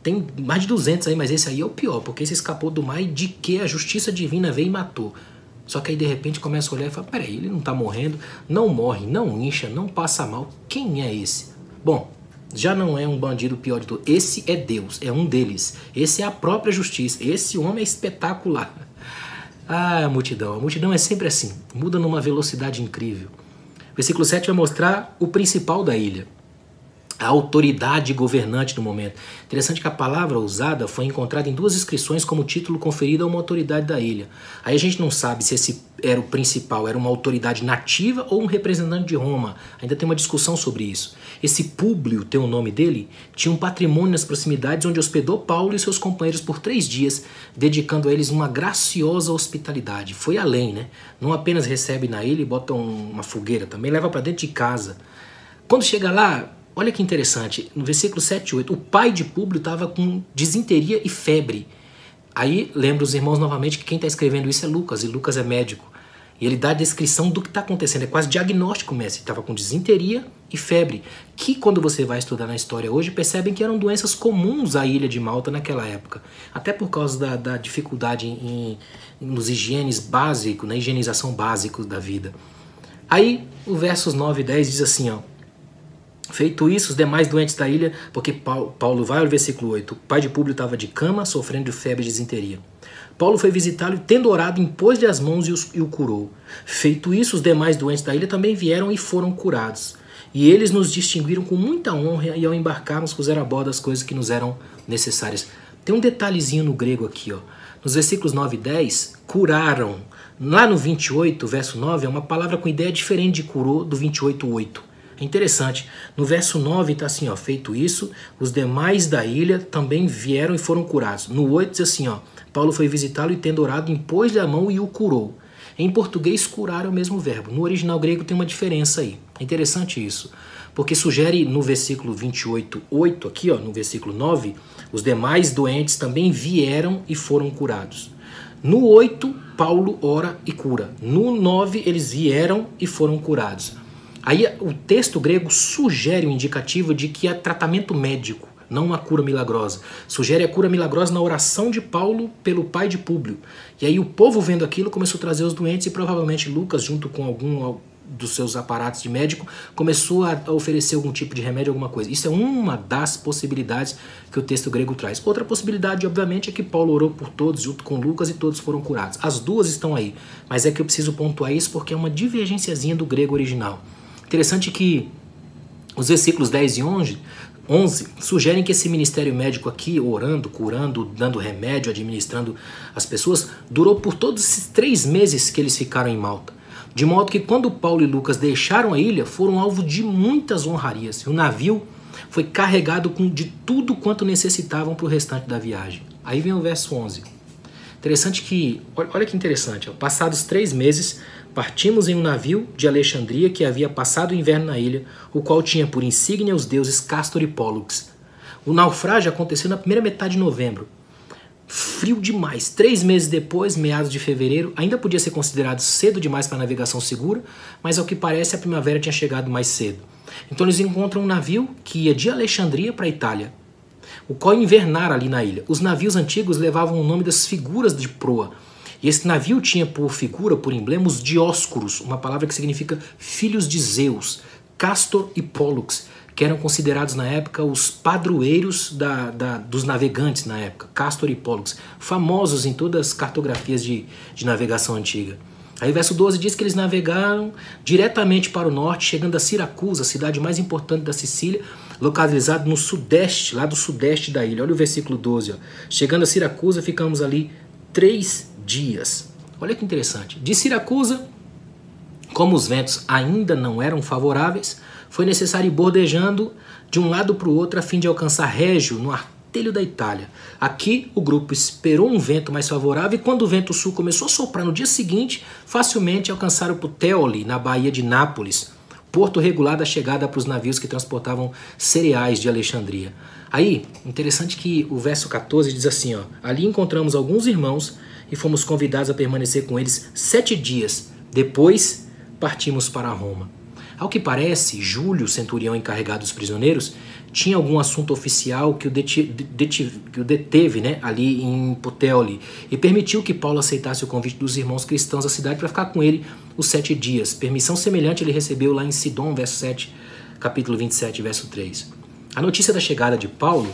Tem mais de 200 aí, mas esse aí é o pior, porque esse escapou do mar e de que a justiça divina veio e matou. Só que aí de repente começa a olhar e fala, peraí, ele não está morrendo, não morre, não incha, não passa mal. Quem é esse? Bom, já não é um bandido pior de todos. Esse é Deus, é um deles. Esse é a própria justiça. Esse homem é espetacular. Ah, a multidão é sempre assim, muda numa velocidade incrível. Versículo 7 vai mostrar o principal da ilha, a autoridade governante do momento. Interessante que a palavra usada foi encontrada em 2 inscrições como título conferido a uma autoridade da ilha. Aí a gente não sabe se esse era o principal, era uma autoridade nativa ou um representante de Roma. Ainda tem uma discussão sobre isso. Esse Públio, tem o nome dele, tinha um patrimônio nas proximidades onde hospedou Paulo e seus companheiros por 3 dias, dedicando a eles uma graciosa hospitalidade. Foi além, né? Não apenas recebe na ilha e bota uma fogueira, também leva para dentro de casa. Quando chega lá, olha que interessante, no versículo 7 e 8, o pai de Públio estava com disenteria e febre. Aí lembra os irmãos novamente que quem está escrevendo isso é Lucas, e Lucas é médico. E ele dá a descrição do que está acontecendo, é quase diagnóstico mesmo. Ele estava com disenteria e febre, que quando você vai estudar na história hoje, percebem que eram doenças comuns à ilha de Malta naquela época. Até por causa da dificuldade nos higienes básicos, na higienização básica da vida. Aí o versos 9 e 10 diz assim, ó, feito isso, os demais doentes da ilha, porque Paulo vai ao versículo 8, o pai de Públio estava de cama, sofrendo de febre e disenteria. Paulo foi visitá-lo e, tendo orado, impôs-lhe as mãos e o curou. Feito isso, os demais doentes da ilha também vieram e foram curados. E eles nos distinguiram com muita honra e ao embarcarmos puseram a bordo as coisas que nos eram necessárias. Tem um detalhezinho no grego aqui, ó. Nos versículos 9 e 10, curaram. Lá no 28, verso 9, é uma palavra com ideia diferente de curou do 28:8. É interessante. No verso 9 está assim, ó, feito isso, os demais da ilha também vieram e foram curados. No 8 diz assim, ó, Paulo foi visitá-lo e, tendo orado, impôs-lhe a mão e o curou. Em português, curar é o mesmo verbo. No original grego tem uma diferença aí. É interessante isso, porque sugere no versículo 28:8, aqui, ó, no versículo 9, os demais doentes também vieram e foram curados. No 8, Paulo ora e cura. No 9, eles vieram e foram curados. Aí o texto grego sugere um indicativo de que é tratamento médico, não uma cura milagrosa. Sugere a cura milagrosa na oração de Paulo pelo pai de Públio. E aí o povo vendo aquilo começou a trazer os doentes e provavelmente Lucas, junto com algum dos seus aparatos de médico, começou a oferecer algum tipo de remédio, alguma coisa. Isso é uma das possibilidades que o texto grego traz. Outra possibilidade, obviamente, é que Paulo orou por todos junto com Lucas e todos foram curados. As duas estão aí, mas é que eu preciso pontuar isso porque é uma divergenciazinha do grego original. Interessante que os versículos 10 e 11 sugerem que esse ministério médico aqui, orando, curando, dando remédio, administrando as pessoas, durou por todos esses 3 meses que eles ficaram em Malta. De modo que quando Paulo e Lucas deixaram a ilha, foram alvo de muitas honrarias. O navio foi carregado de tudo quanto necessitavam para o restante da viagem. Aí vem o verso 11. Interessante que, olha que interessante, ó, passados 3 meses, partimos em um navio de Alexandria que havia passado o inverno na ilha, o qual tinha por insígnia os deuses Castor e Pólux. O naufrágio aconteceu na primeira metade de novembro. Frio demais. 3 meses depois, meados de fevereiro, ainda podia ser considerado cedo demais para navegação segura, mas ao que parece a primavera tinha chegado mais cedo. Então eles encontram um navio que ia de Alexandria para a Itália, o qual invernara ali na ilha. Os navios antigos levavam o nome das figuras de proa. E esse navio tinha por figura, por emblema, os Dioscuros, uma palavra que significa filhos de Zeus, Castor e Pólux, que eram considerados na época os padroeiros dos navegantes na época, Castor e Pólux, famosos em todas as cartografias de navegação antiga. Aí o verso 12 diz que eles navegaram diretamente para o norte, chegando a Siracusa, a cidade mais importante da Sicília, localizada no sudeste, lá do sudeste da ilha. Olha o versículo 12. Ó. Chegando a Siracusa, ficamos ali 3 dias. Olha que interessante. De Siracusa, como os ventos ainda não eram favoráveis, foi necessário ir bordejando de um lado para o outro a fim de alcançar Régio, no artelho da Itália. Aqui o grupo esperou um vento mais favorável e quando o vento sul começou a soprar no dia seguinte, facilmente alcançaram Puteoli, na Baía de Nápoles, porto regular da chegada para os navios que transportavam cereais de Alexandria. Aí, interessante que o verso 14 diz assim, ó, ali encontramos alguns irmãos e fomos convidados a permanecer com eles 7 dias. Depois partimos para Roma. Ao que parece, Júlio, centurião encarregado dos prisioneiros, tinha algum assunto oficial que o deteve, né, ali em Puteoli, e permitiu que Paulo aceitasse o convite dos irmãos cristãos da cidade para ficar com ele os 7 dias. Permissão semelhante ele recebeu lá em Sidom, verso 7, capítulo 27, verso 3. A notícia da chegada de Paulo,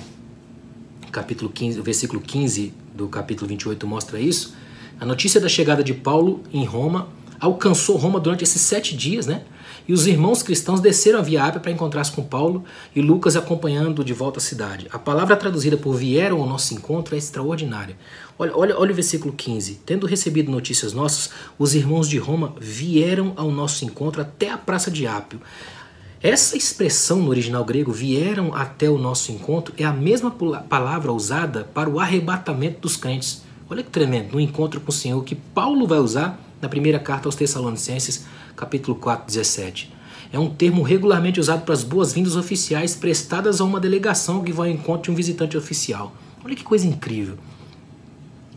capítulo 15, o versículo 15 do capítulo 28 mostra isso. A notícia da chegada de Paulo em Roma alcançou Roma durante esses 7 dias, né? E os irmãos cristãos desceram a Via Ápia para encontrar-se com Paulo e Lucas acompanhando de volta à cidade. A palavra traduzida por vieram ao nosso encontro é extraordinária. Olha o versículo 15. Tendo recebido notícias nossas, os irmãos de Roma vieram ao nosso encontro até a praça de Ápio. Essa expressão no original grego, vieram até o nosso encontro, é a mesma palavra usada para o arrebatamento dos crentes. Olha que tremendo, no encontro com o Senhor, que Paulo vai usar na primeira carta aos Tessalonicenses, capítulo 4, 17. É um termo regularmente usado para as boas-vindas oficiais prestadas a uma delegação que vai ao encontro de um visitante oficial. Olha que coisa incrível.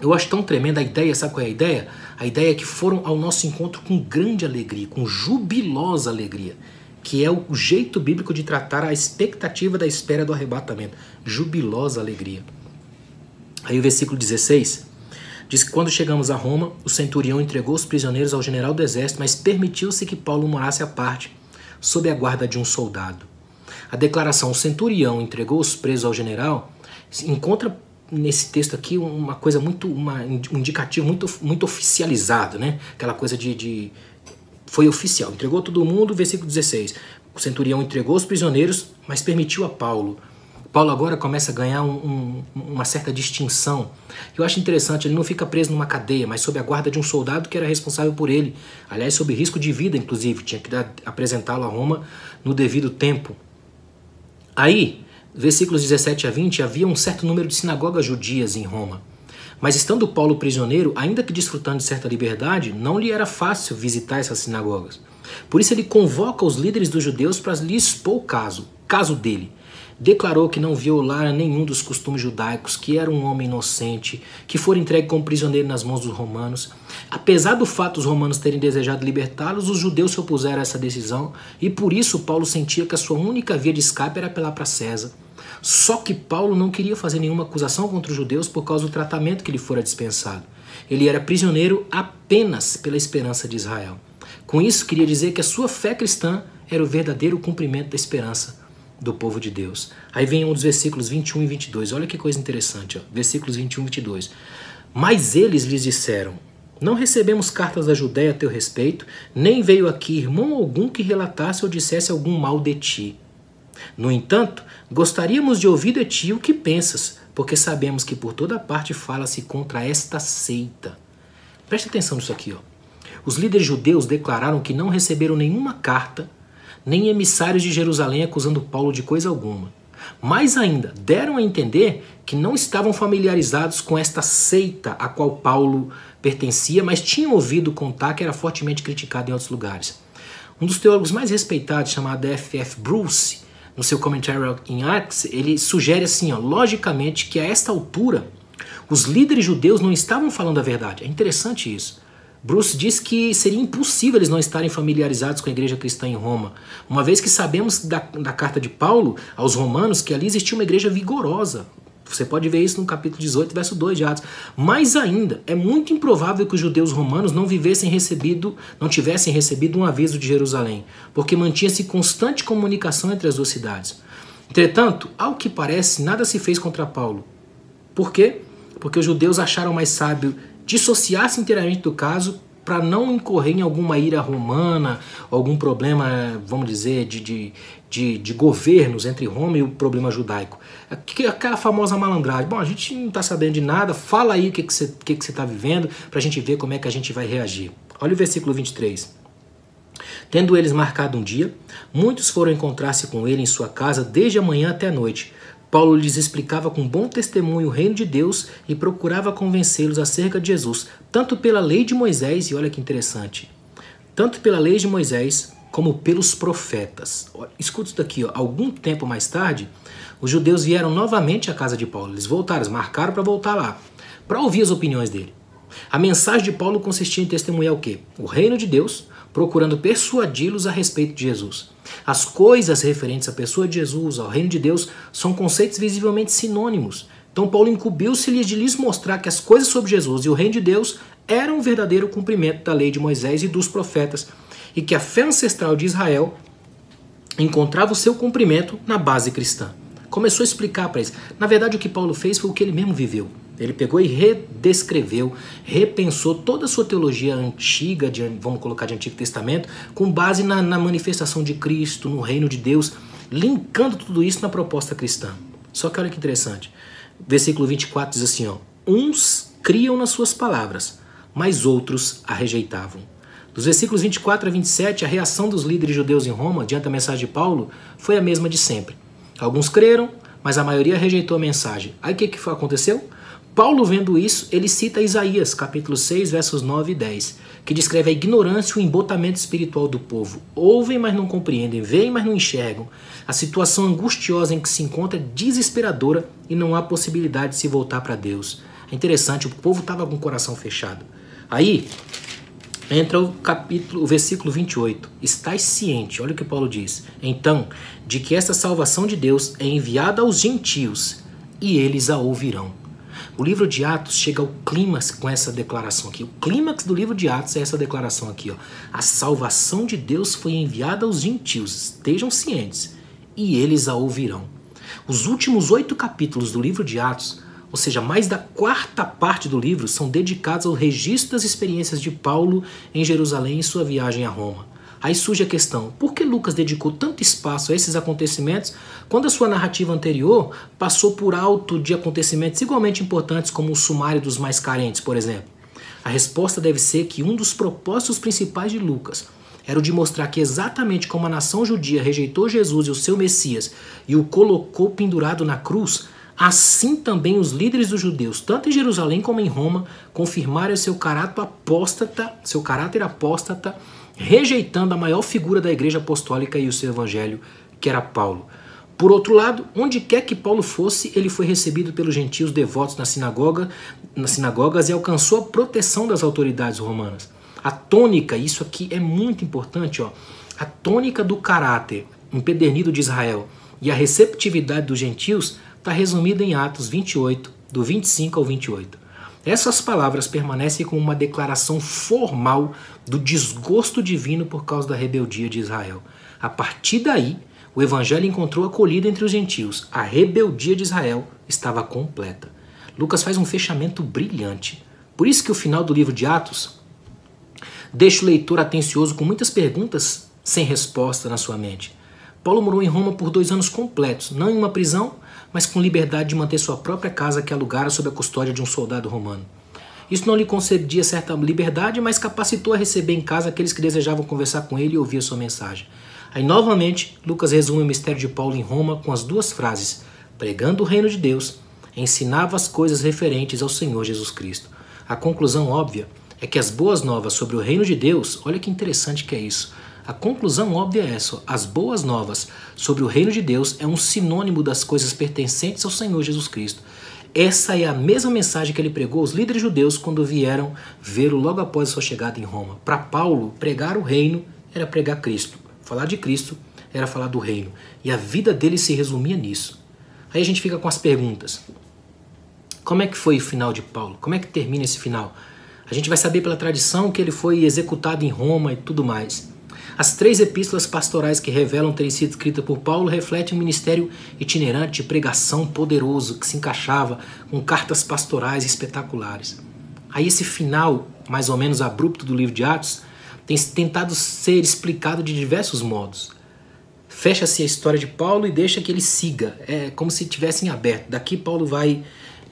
Eu acho tão tremenda a ideia, sabe qual é a ideia? A ideia é que foram ao nosso encontro com grande alegria, com jubilosa alegria, que é o jeito bíblico de tratar a expectativa da espera do arrebatamento. Jubilosa alegria. Aí o versículo 16 diz que quando chegamos a Roma, o centurião entregou os prisioneiros ao general do exército, mas permitiu-se que Paulo morasse à parte, sob a guarda de um soldado. A declaração, o centurião entregou os presos ao general, encontra nesse texto aqui uma coisa um indicativo muito oficializado, né? Aquela coisa foi oficial, entregou todo mundo, versículo 16. O centurião entregou os prisioneiros, mas permitiu a Paulo. Paulo agora começa a ganhar uma certa distinção. Eu acho interessante, ele não fica preso numa cadeia, mas sob a guarda de um soldado que era responsável por ele. Aliás, sob risco de vida, inclusive, tinha que apresentá-lo a Roma no devido tempo. Aí, versículos 17 a 20, havia um certo número de sinagogas judias em Roma. Mas estando Paulo prisioneiro, ainda que desfrutando de certa liberdade, não lhe era fácil visitar essas sinagogas. Por isso ele convoca os líderes dos judeus para lhe expor o caso dele. Declarou que não violara nenhum dos costumes judaicos, que era um homem inocente, que fora entregue como prisioneiro nas mãos dos romanos. Apesar do fato dos romanos terem desejado libertá-los, os judeus se opuseram a essa decisão e por isso Paulo sentia que a sua única via de escape era apelar para César. Só que Paulo não queria fazer nenhuma acusação contra os judeus por causa do tratamento que lhe fora dispensado. Ele era prisioneiro apenas pela esperança de Israel. Com isso, queria dizer que a sua fé cristã era o verdadeiro cumprimento da esperança do povo de Deus. Aí vem um dos versículos 21 e 22. Olha que coisa interessante. Ó. Versículos 21 e 22. Mas eles lhes disseram, não recebemos cartas da Judéia a teu respeito, nem veio aqui irmão algum que relatasse ou dissesse algum mal de ti. No entanto, gostaríamos de ouvir de ti o que pensas, porque sabemos que por toda parte fala-se contra esta seita. Preste atenção nisso aqui. Ó. Os líderes judeus declararam que não receberam nenhuma carta, nem emissários de Jerusalém acusando Paulo de coisa alguma. Mais ainda, deram a entender que não estavam familiarizados com esta seita a qual Paulo pertencia, mas tinham ouvido contar que era fortemente criticado em outros lugares. Um dos teólogos mais respeitados, chamado F.F. Bruce, no seu comentário em Acts, ele sugere assim, ó, logicamente, que a esta altura os líderes judeus não estavam falando a verdade. É interessante isso. Bruce diz que seria impossível eles não estarem familiarizados com a igreja cristã em Roma, uma vez que sabemos da carta de Paulo aos romanos que ali existia uma igreja vigorosa. Você pode ver isso no capítulo 18, verso 2 de Atos. Mais ainda, é muito improvável que os judeus romanos não tivessem recebido um aviso de Jerusalém, porque mantinha-se constante comunicação entre as duas cidades. Entretanto, ao que parece, nada se fez contra Paulo. Por quê? Porque os judeus acharam mais sábio dissociar-se inteiramente do caso para não incorrer em alguma ira romana, algum problema, vamos dizer, de governos entre Roma e o problema judaico. Aquela famosa malandragem. Bom, a gente não está sabendo de nada, fala aí o que você está vivendo para a gente ver como é que a gente vai reagir. Olha o versículo 23. Tendo eles marcado um dia, muitos foram encontrar-se com ele em sua casa desde a manhã até a noite. Paulo lhes explicava com bom testemunho o reino de Deus e procurava convencê-los acerca de Jesus, tanto pela lei de Moisés, e olha que interessante, tanto pela lei de Moisés como pelos profetas. Escuta isso daqui, ó. Algum tempo mais tarde, os judeus vieram novamente à casa de Paulo. Eles voltaram, eles marcaram para voltar lá, para ouvir as opiniões dele. A mensagem de Paulo consistia em testemunhar o quê? O reino de Deus, procurando persuadi-los a respeito de Jesus. As coisas referentes à pessoa de Jesus, ao reino de Deus, são conceitos visivelmente sinônimos. Então Paulo incumbiu-se de lhes mostrar que as coisas sobre Jesus e o reino de Deus eram um verdadeiro cumprimento da lei de Moisés e dos profetas, e que a fé ancestral de Israel encontrava o seu cumprimento na base cristã. Começou a explicar para eles. Na verdade, o que Paulo fez foi o que ele mesmo viveu. Ele pegou e redescreveu, repensou toda a sua teologia antiga, vamos colocar de Antigo Testamento, com base na manifestação de Cristo, no reino de Deus, linkando tudo isso na proposta cristã. Só que olha que interessante. Versículo 24 diz assim, ó, uns criam nas suas palavras, mas outros a rejeitavam. Dos versículos 24 a 27, a reação dos líderes judeus em Roma diante da mensagem de Paulo foi a mesma de sempre. Alguns creram, mas a maioria rejeitou a mensagem. Aí o que aconteceu? Paulo, vendo isso, ele cita Isaías, capítulo 6, versos 9 e 10, que descreve a ignorância e o embotamento espiritual do povo. Ouvem, mas não compreendem, veem, mas não enxergam. A situação angustiosa em que se encontra é desesperadora e não há possibilidade de se voltar para Deus. É interessante, o povo estava com o coração fechado. Aí entra o versículo 28. Estais ciente, olha o que Paulo diz. Então, de que esta salvação de Deus é enviada aos gentios e eles a ouvirão. O livro de Atos chega ao clímax com essa declaração aqui. O clímax do livro de Atos é essa declaração aqui, ó. A salvação de Deus foi enviada aos gentios, estejam cientes, e eles a ouvirão. Os últimos 8 capítulos do livro de Atos, ou seja, mais da quarta parte do livro, são dedicados ao registro das experiências de Paulo em Jerusalém e sua viagem a Roma. Aí surge a questão, por que Lucas dedicou tanto espaço a esses acontecimentos quando a sua narrativa anterior passou por alto de acontecimentos igualmente importantes como o sumário dos mais carentes, por exemplo? A resposta deve ser que um dos propósitos principais de Lucas era o de mostrar que exatamente como a nação judia rejeitou Jesus e o seu Messias e o colocou pendurado na cruz, assim também os líderes dos judeus, tanto em Jerusalém como em Roma, confirmaram seu caráter apóstata, rejeitando a maior figura da igreja apostólica e o seu evangelho, que era Paulo. Por outro lado, onde quer que Paulo fosse, ele foi recebido pelos gentios devotos nas sinagogas e alcançou a proteção das autoridades romanas. A tônica, isso aqui é muito importante, ó, a tônica do caráter empedernido de Israel e a receptividade dos gentios está resumida em Atos 28, do 25 ao 28. Essas palavras permanecem como uma declaração formal do desgosto divino por causa da rebeldia de Israel. A partir daí, o evangelho encontrou acolhida entre os gentios. A rebeldia de Israel estava completa. Lucas faz um fechamento brilhante. Por isso que o final do livro de Atos deixa o leitor atencioso com muitas perguntas sem resposta na sua mente. Paulo morou em Roma por 2 anos completos, não em uma prisão, mas com liberdade de manter sua própria casa que alugara sob a custódia de um soldado romano. Isso não lhe concedia certa liberdade, mas capacitou a receber em casa aqueles que desejavam conversar com ele e ouvir sua mensagem. Aí, novamente, Lucas resume o mistério de Paulo em Roma com as 2 frases: pregando o reino de Deus, ensinava as coisas referentes ao Senhor Jesus Cristo. A conclusão óbvia é que as boas novas sobre o reino de Deus, olha que interessante que é isso, a conclusão óbvia é essa: as boas novas sobre o reino de Deus é um sinônimo das coisas pertencentes ao Senhor Jesus Cristo. Essa é a mesma mensagem que ele pregou aos líderes judeus quando vieram vê-lo logo após a sua chegada em Roma. Para Paulo, pregar o reino era pregar Cristo. Falar de Cristo era falar do reino. E a vida dele se resumia nisso. Aí a gente fica com as perguntas. Como é que foi o final de Paulo? Como é que termina esse final? A gente vai saber pela tradição que ele foi executado em Roma e tudo mais. As 3 epístolas pastorais que revelam terem sido escritas por Paulo refletem um ministério itinerante de pregação poderoso que se encaixava com cartas pastorais espetaculares. Aí esse final, mais ou menos abrupto do livro de Atos, tem tentado ser explicado de diversos modos. Fecha-se a história de Paulo e deixa que ele siga. É como se tivessem aberto. Daqui Paulo vai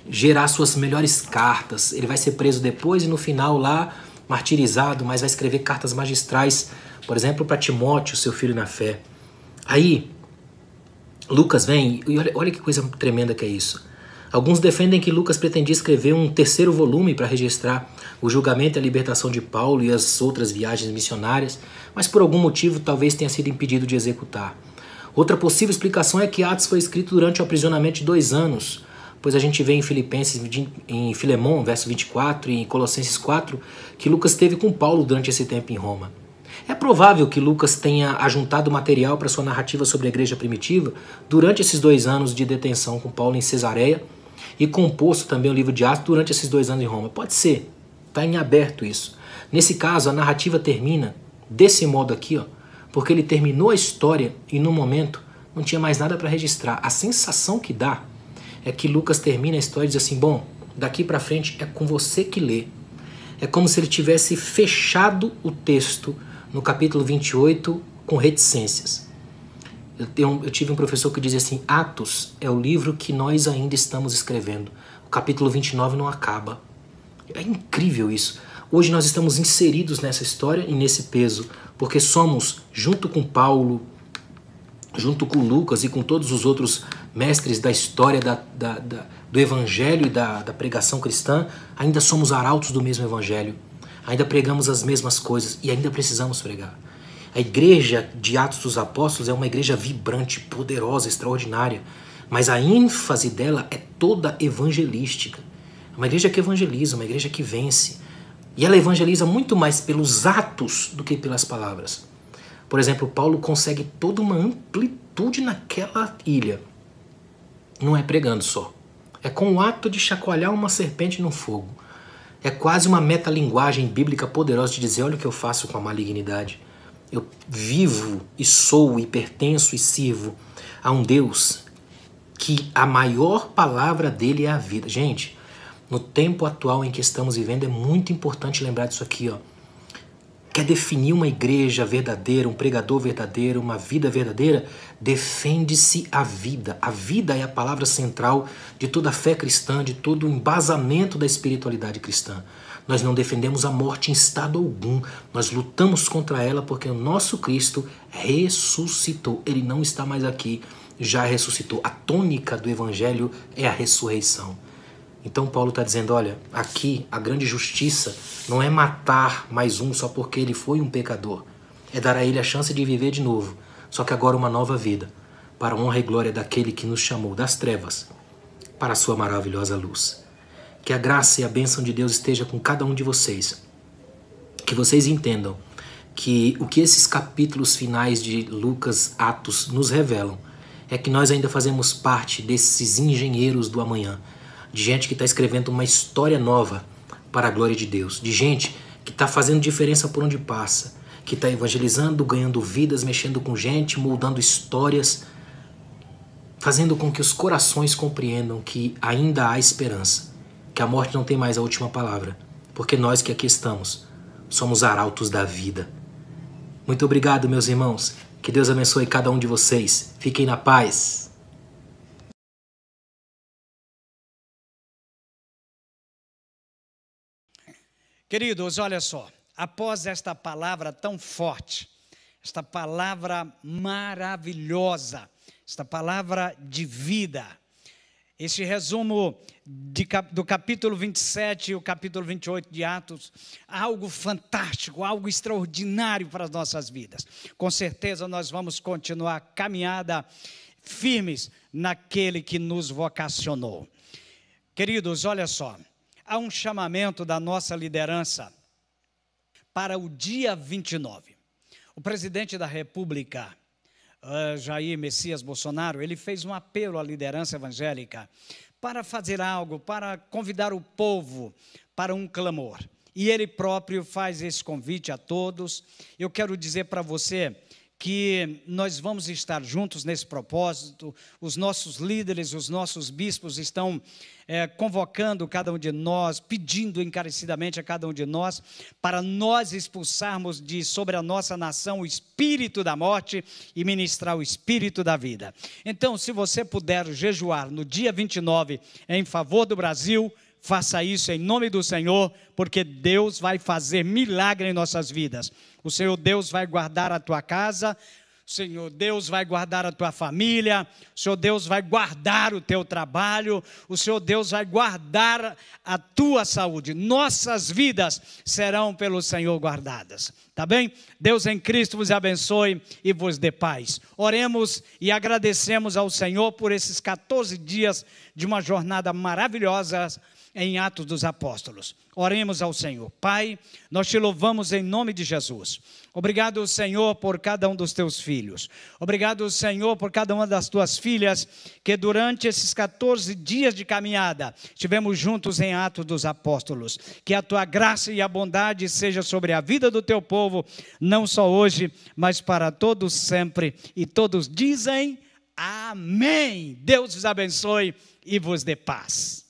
gerar suas melhores cartas. Ele vai ser preso depois e no final lá, martirizado, mas vai escrever cartas magistrais, por exemplo, para Timóteo, seu filho na fé. Aí, Lucas vem e olha que coisa tremenda que é isso. Alguns defendem que Lucas pretendia escrever um 3º volume para registrar o julgamento e a libertação de Paulo e as outras viagens missionárias, mas por algum motivo talvez tenha sido impedido de executar. Outra possível explicação é que Atos foi escrito durante o aprisionamento de 2 anos pois a gente vê em Filipenses, em Filemon, verso 24, e em Colossenses 4, que Lucas esteve com Paulo durante esse tempo em Roma. É provável que Lucas tenha ajuntado material para sua narrativa sobre a igreja primitiva durante esses 2 anos de detenção com Paulo em Cesareia e composto também o livro de Atos durante esses 2 anos em Roma. Pode ser, está em aberto isso. Nesse caso, a narrativa termina desse modo aqui, ó, porque ele terminou a história e no momento não tinha mais nada para registrar. A sensação que dá é que Lucas termina a história e diz assim, bom, daqui para frente é com você que lê. É como se ele tivesse fechado o texto no capítulo 28 com reticências. Eu tive um professor que dizia assim, Atos é o livro que nós ainda estamos escrevendo. O capítulo 29 não acaba. É incrível isso. Hoje nós estamos inseridos nessa história e nesse peso, porque somos, junto com Paulo, junto com Lucas e com todos os outros mestres da história do evangelho e da pregação cristã, ainda somos arautos do mesmo evangelho. Ainda pregamos as mesmas coisas e ainda precisamos pregar. A igreja de Atos dos Apóstolos é uma igreja vibrante, poderosa, extraordinária, mas a ênfase dela é toda evangelística. É uma igreja que evangeliza, uma igreja que vence. E ela evangeliza muito mais pelos atos do que pelas palavras. Por exemplo, Paulo consegue toda uma amplitude naquela ilha. Não é pregando só. É com o ato de chacoalhar uma serpente no fogo. É quase uma metalinguagem bíblica poderosa de dizer, olha o que eu faço com a malignidade. Eu vivo e sou e pertenço e sirvo a um Deus que a maior palavra dele é a vida. Gente, no tempo atual em que estamos vivendo é muito importante lembrar disso aqui, ó. Quer definir uma igreja verdadeira, um pregador verdadeiro, uma vida verdadeira? Defende-se a vida. A vida é a palavra central de toda a fé cristã, de todo o embasamento da espiritualidade cristã. Nós não defendemos a morte em estado algum. Nós lutamos contra ela porque o nosso Cristo ressuscitou. Ele não está mais aqui, já ressuscitou. A tônica do evangelho é a ressurreição. Então Paulo está dizendo, olha, aqui a grande justiça não é matar mais um só porque ele foi um pecador. É dar a ele a chance de viver de novo, só que agora uma nova vida, para a honra e glória daquele que nos chamou das trevas para a sua maravilhosa luz. Que a graça e a bênção de Deus esteja com cada um de vocês. Que vocês entendam que o que esses capítulos finais de Lucas, Atos nos revelam é que nós ainda fazemos parte desses engenheiros do amanhã, de gente que está escrevendo uma história nova para a glória de Deus, de gente que está fazendo diferença por onde passa, que está evangelizando, ganhando vidas, mexendo com gente, moldando histórias, fazendo com que os corações compreendam que ainda há esperança, que a morte não tem mais a última palavra, porque nós que aqui estamos somos arautos da vida. Muito obrigado, meus irmãos. Que Deus abençoe cada um de vocês. Fiquem na paz. Queridos, olha só, após esta palavra tão forte, esta palavra maravilhosa, esta palavra de vida, esse resumo do capítulo 27 e o capítulo 28 de Atos, algo fantástico, algo extraordinário para as nossas vidas. Com certeza nós vamos continuar a caminhada firmes naquele que nos vocacionou. Queridos, olha só. Há um chamamento da nossa liderança para o dia 29. O presidente da República, Jair Messias Bolsonaro, ele fez um apelo à liderança evangélica para fazer algo, para convidar o povo para um clamor. E ele próprio faz esse convite a todos. Eu quero dizer para você que nós vamos estar juntos nesse propósito. Os nossos líderes, os nossos bispos estão convocando cada um de nós, pedindo encarecidamente a cada um de nós, para nós expulsarmos sobre a nossa nação o espírito da morte e ministrar o espírito da vida. Então, se você puder jejuar no dia 29 em favor do Brasil, faça isso em nome do Senhor, porque Deus vai fazer milagre em nossas vidas. O Senhor Deus vai guardar a tua casa, o Senhor Deus vai guardar a tua família, o Senhor Deus vai guardar o teu trabalho, o Senhor Deus vai guardar a tua saúde. Nossas vidas serão pelo Senhor guardadas, tá? tá bem? Deus em Cristo vos abençoe e vos dê paz. Oremos e agradecemos ao Senhor por esses 14 dias de uma jornada maravilhosa em Atos dos Apóstolos. Oremos ao Senhor. Pai, nós te louvamos em nome de Jesus. Obrigado, Senhor, por cada um dos teus filhos. Obrigado, Senhor, por cada uma das tuas filhas, que durante esses 14 dias de caminhada, estivemos juntos em Atos dos Apóstolos. Que a tua graça e a bondade seja sobre a vida do teu povo, não só hoje, mas para todos sempre. E todos dizem amém. Deus vos abençoe e vos dê paz.